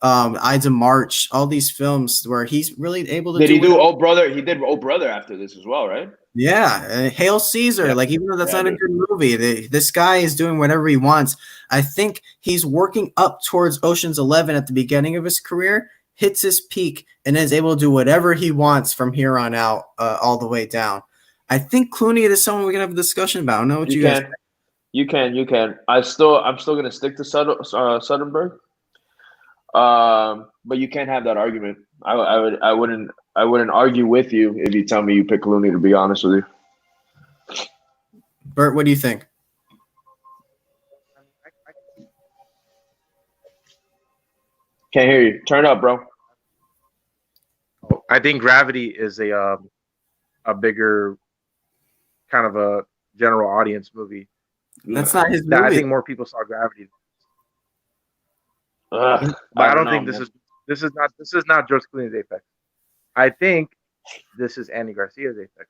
Ides of March. All these films where he's really able to. Did he do Old Brother? He did Old Brother after this as well, right? Yeah, Hail Caesar. Like, even though that's not a good movie, this guy is doing whatever he wants. I think he's working up towards Ocean's 11 at the beginning of his career, hits his peak, and is able to do whatever he wants from here on out, all the way down. I think Clooney is someone we can have a discussion about. I don't know what you guys think. You can. I'm still gonna stick to Soderbergh. But you can't have that argument. I wouldn't argue with you if you tell me you pick Clooney. To be honest with you, Bert, what do you think? Can't hear you. Turn up, bro. I think Gravity is a bigger kind of a general audience movie. That's not his movie. I think more people saw Gravity. But I don't think this is not George Clooney's Apex. I think this is Andy Garcia's Apex.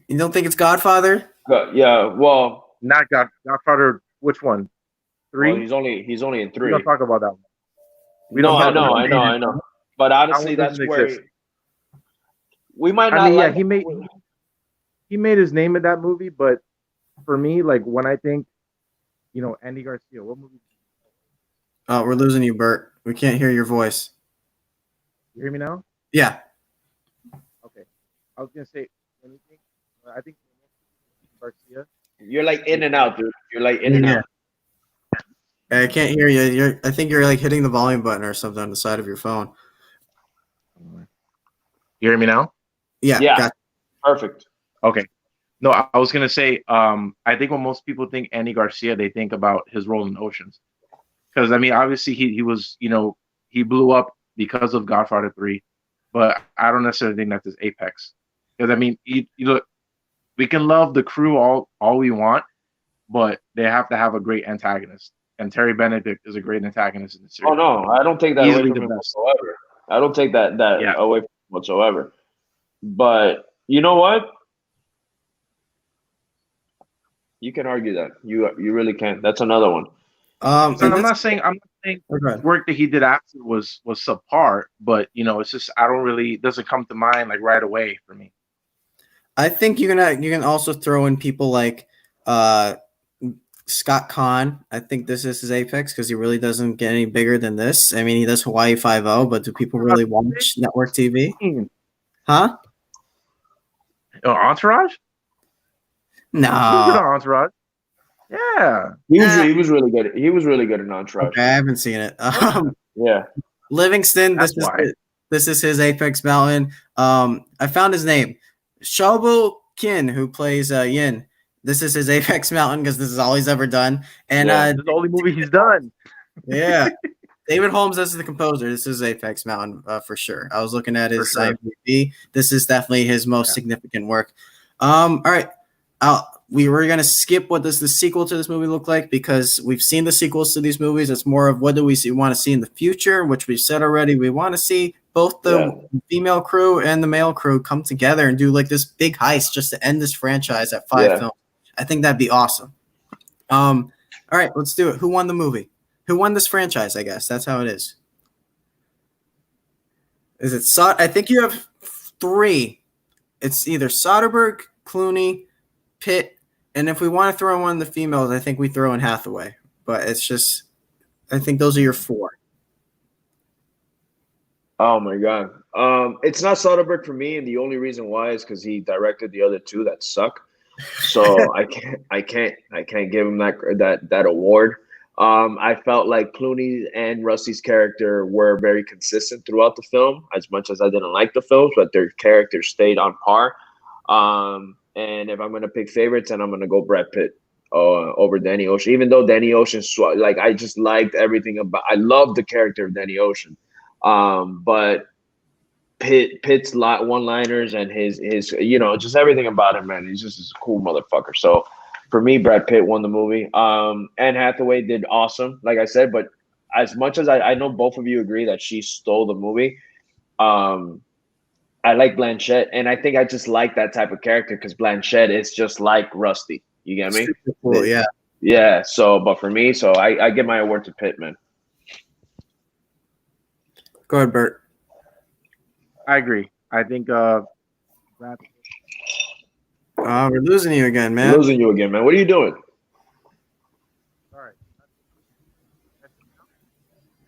You don't think it's Godfather? Yeah, well, not Godfather. Which one? 3. Well, he's only in 3. We don't talk about that one. I know. But honestly, that's where we might not. He made his name in that movie, but for me, like when I think, Andy Garcia, what movie? Oh, we're losing you, Bert. We can't hear your voice. You hear me now? Yeah. Okay. I was gonna say anything. I think Garcia. You're like in and out, dude. You're like in and out. I can't hear you. I think you're like hitting the volume button or something on the side of your phone. You hear me now? Yeah. Gotcha. Perfect. Okay. No, I was gonna say, I think when most people think Andy Garcia, they think about his role in Oceans, because I mean, obviously he was, he blew up because of Godfather 3, but I don't necessarily think that's his apex. Because I mean, look, we can love the crew all we want, but they have to have a great antagonist, and Terry Benedict is a great antagonist in the series. Oh no, I don't take that away from him whatsoever. I don't take that away from him whatsoever. But you know what? You can argue that. You really can. That's another one. I'm not saying work that he did after was subpar, but it's just it doesn't come to mind like right away for me. I think you can also throw in people like Scott Conn. I think this is his apex because he really doesn't get any bigger than this. I mean, he does Hawaii Five-0, but do people really watch network TV? Huh? Entourage? No. He was Entourage. Yeah. He was really good. He was really good in Entourage. Okay, I haven't seen it. Yeah. Livingston. This is his Apex Mountain. I found his name. Shobu Kin, who plays Yin. This is his Apex Mountain because this is all he's ever done. And this is the only movie he's done. Yeah. David Holmes, this is the composer. This is Apex Mountain for sure. I was looking at his IMDb. This is definitely his most significant work. All right. We were going to skip what does the sequel to this movie look like because we've seen the sequels to these movies. It's more of what do we want to see in the future, which we've said already. We want to see both the female crew and the male crew come together and do like this big heist just to end this franchise at 5 films. I think that'd be awesome. All right, let's do it. Who won the movie? Who won this franchise, I guess. That's how it is. Is it I think you have 3. It's either Soderbergh, Clooney, Pitt, and if we want to throw in one of the females, I think we throw in Hathaway. But it's just, I think those are your 4. Oh my God. It's not Soderbergh for me, and the only reason why is because he directed the other 2 that suck. So I can't give him that award. I felt like Clooney and Rusty's character were very consistent throughout the film, as much as I didn't like the films, but their characters stayed on par. And if I'm going to pick favorites, then I'm going to go Brad Pitt over Danny Ocean, even though Danny Ocean, I just liked everything I loved the character of Danny Ocean. But Pitt's one-liners and his just everything about him, man. He's just a cool motherfucker. So for me, Brad Pitt won the movie. Anne Hathaway did awesome, like I said. But as much as I know both of you agree that she stole the movie, I like Blanchett, and I think I just like that type of character because Blanchett is just like Rusty. You get me? Super cool, yeah. Yeah. So, but for me, I give my award to Pitt, man. Go ahead, Bert. I agree. I think we're losing you again, man. We're losing you again, man. What are you doing? All right.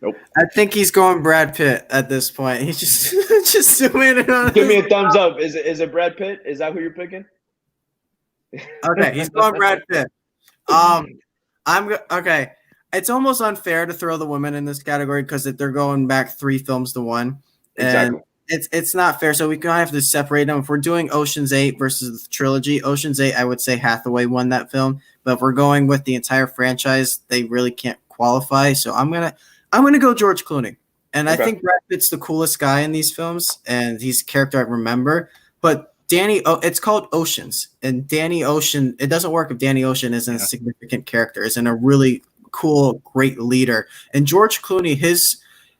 Nope. I think he's going Brad Pitt at this point. He's just doing it on. Give me a thumbs up. Is it Brad Pitt? Is that who you're picking? Okay, he's going Brad Pitt. I'm okay. it's almost unfair to throw the women in this category because they're going back 3 films to 1. Exactly. And it's not fair. So we kind of have to separate them. If we're doing Ocean's 8 versus the trilogy, Ocean's 8, I would say Hathaway won that film. But if we're going with the entire franchise, they really can't qualify. So I'm gonna go George Clooney. And Okay. I think Brad Pitt's the coolest guy in these films, and he's a character I remember. But it's called Oceans, and Danny Ocean. It doesn't work if Danny Ocean isn't a significant character, isn't a really cool, great leader. And George Clooney,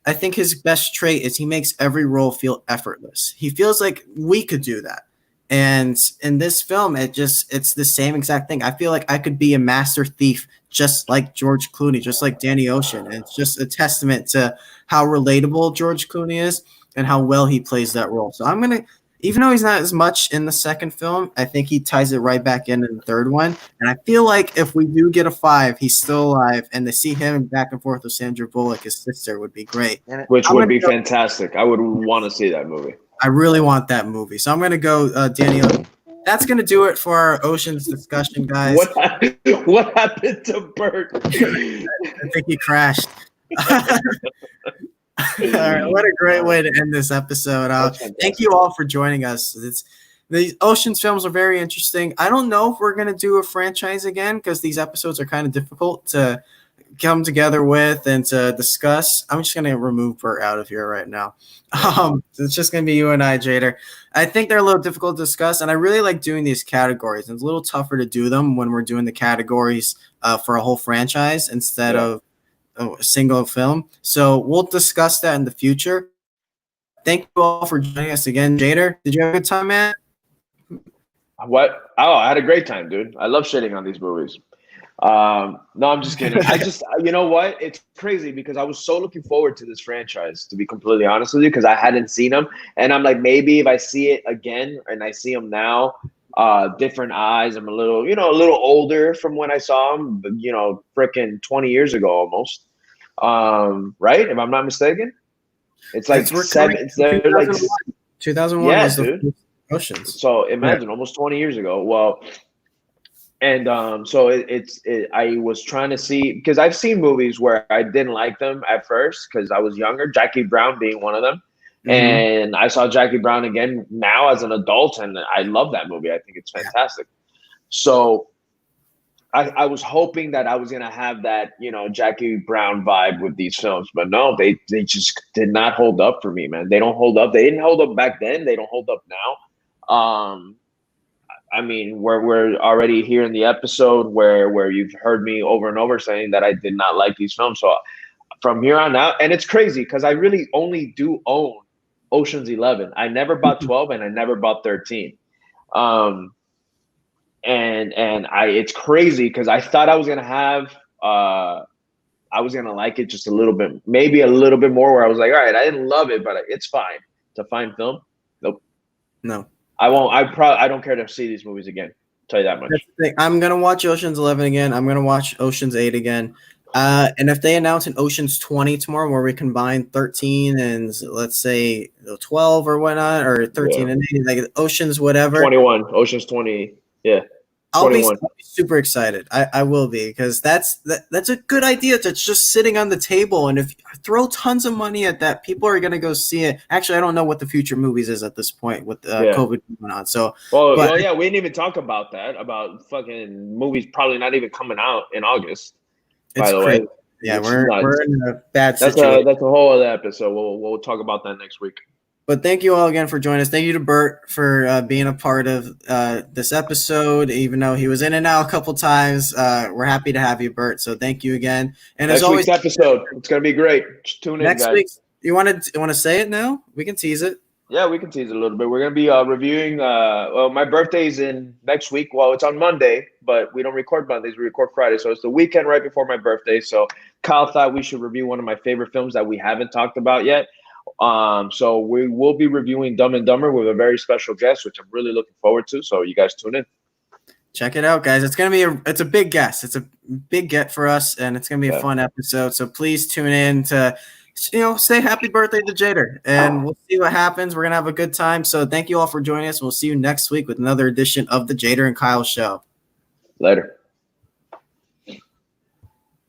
I think his best trait is he makes every role feel effortless. He feels like we could do that. And in this film, it's the same exact thing. I feel like I could be a master thief just like George Clooney, just like Danny Ocean. And it's just a testament to how relatable George Clooney is and how well he plays that role. So I'm going to, even though he's not as much in the second film, I think he ties it right back in the third one. And I feel like if we do get a 5, he's still alive, and to see him back and forth with Sandra Bullock, his sister, would be great. Which would be fantastic. I would want to see that movie. I really want that movie. So I'm going to go Danny Ocean. That's going to do it for our Oceans discussion, guys. What happened to Bert? I think he crashed. All right, what a great way to end this episode. Thank you all for joining us. These Oceans films are very interesting. I don't know if we're going to do a franchise again because these episodes are kind of difficult to come together with and to discuss. I'm just going to remove Bert out of here right now. So it's just going to be you and I, Jader. I think they're a little difficult to discuss, and I really like doing these categories. It's a little tougher to do them when we're doing the categories for a whole franchise instead of a single film. So we'll discuss that in the future. Thank you all for joining us again. Jader, did you have a good time, man? What? Oh, I had a great time, dude. I love shitting on these movies. No, I'm just kidding. You know what? It's crazy because I was so looking forward to this franchise, to be completely honest with you, because I hadn't seen them. And I'm like, maybe if I see it again and I see them now, different eyes, I'm a little older from when I saw them, freaking 20 years ago almost. Right? If I'm not mistaken. It's like 2001 was the Oceans. So imagine almost 20 years ago. Well, and so I was trying to see, because I've seen movies where I didn't like them at first because I was younger, Jackie Brown being one of them. Mm-hmm. And I saw Jackie Brown again now as an adult, and I love that movie. I think it's fantastic. So I was hoping that I was going to have that, Jackie Brown vibe with these films, but no, they just did not hold up for me, man. They don't hold up. They didn't hold up back then. They don't hold up now. I mean, we're already here in the episode where you've heard me over and over saying that I did not like these films. So from here on out, and it's crazy because I really only do own Ocean's 11. I never bought 12 and I never bought 13. It's crazy because I thought I was gonna have I was gonna like it just a little bit, maybe a little bit more. Where I was like, all right, I didn't love it, but it's fine. It's a fine film. Nope. No. I won't. I don't care to see these movies again. I'll tell you that much. That's the thing. I'm gonna watch Ocean's 11 again. I'm gonna watch Ocean's 8 again. And if they announce an Ocean's 20 tomorrow, where we combine 13 and let's say 12 or whatnot, or 13 and 8, like Ocean's whatever. 21. Ocean's 20. Yeah. I'll be super excited. I will be, because that's a good idea. That's just sitting on the table, and if you throw tons of money at that, people are gonna go see it. Actually, I don't know what the future movies is at this point with COVID going on. So, we didn't even talk about that. About fucking movies probably not even coming out in August. By the way, yeah, we're in a bad situation. That's a whole other episode. We'll talk about that next week. But thank you all again for joining us. Thank you to Bert for being a part of this episode, even though he was in and out a couple times. We're happy to have you, Bert. So thank you again. And next as always, week's episode, it's gonna be great. Just tune in, guys. Next week, you want to say it now? We can tease it. Yeah, we can tease it a little bit. We're gonna be reviewing. My birthday's in next week. Well, it's on Monday, but we don't record Mondays. We record Friday, so it's the weekend right before my birthday. So Kyle thought we should review one of my favorite films that we haven't talked about yet. So we will be reviewing Dumb and Dumber with a very special guest, which I'm really looking forward to. So you guys tune in. Check it out, guys. It's gonna be it's a big guest. It's a big get for us, and it's gonna be a fun episode. So please tune in to say happy birthday to Jader, and we'll see what happens. We're gonna have a good time. So thank you all for joining us. We'll see you next week with another edition of the Jader and Kyle Show. Later.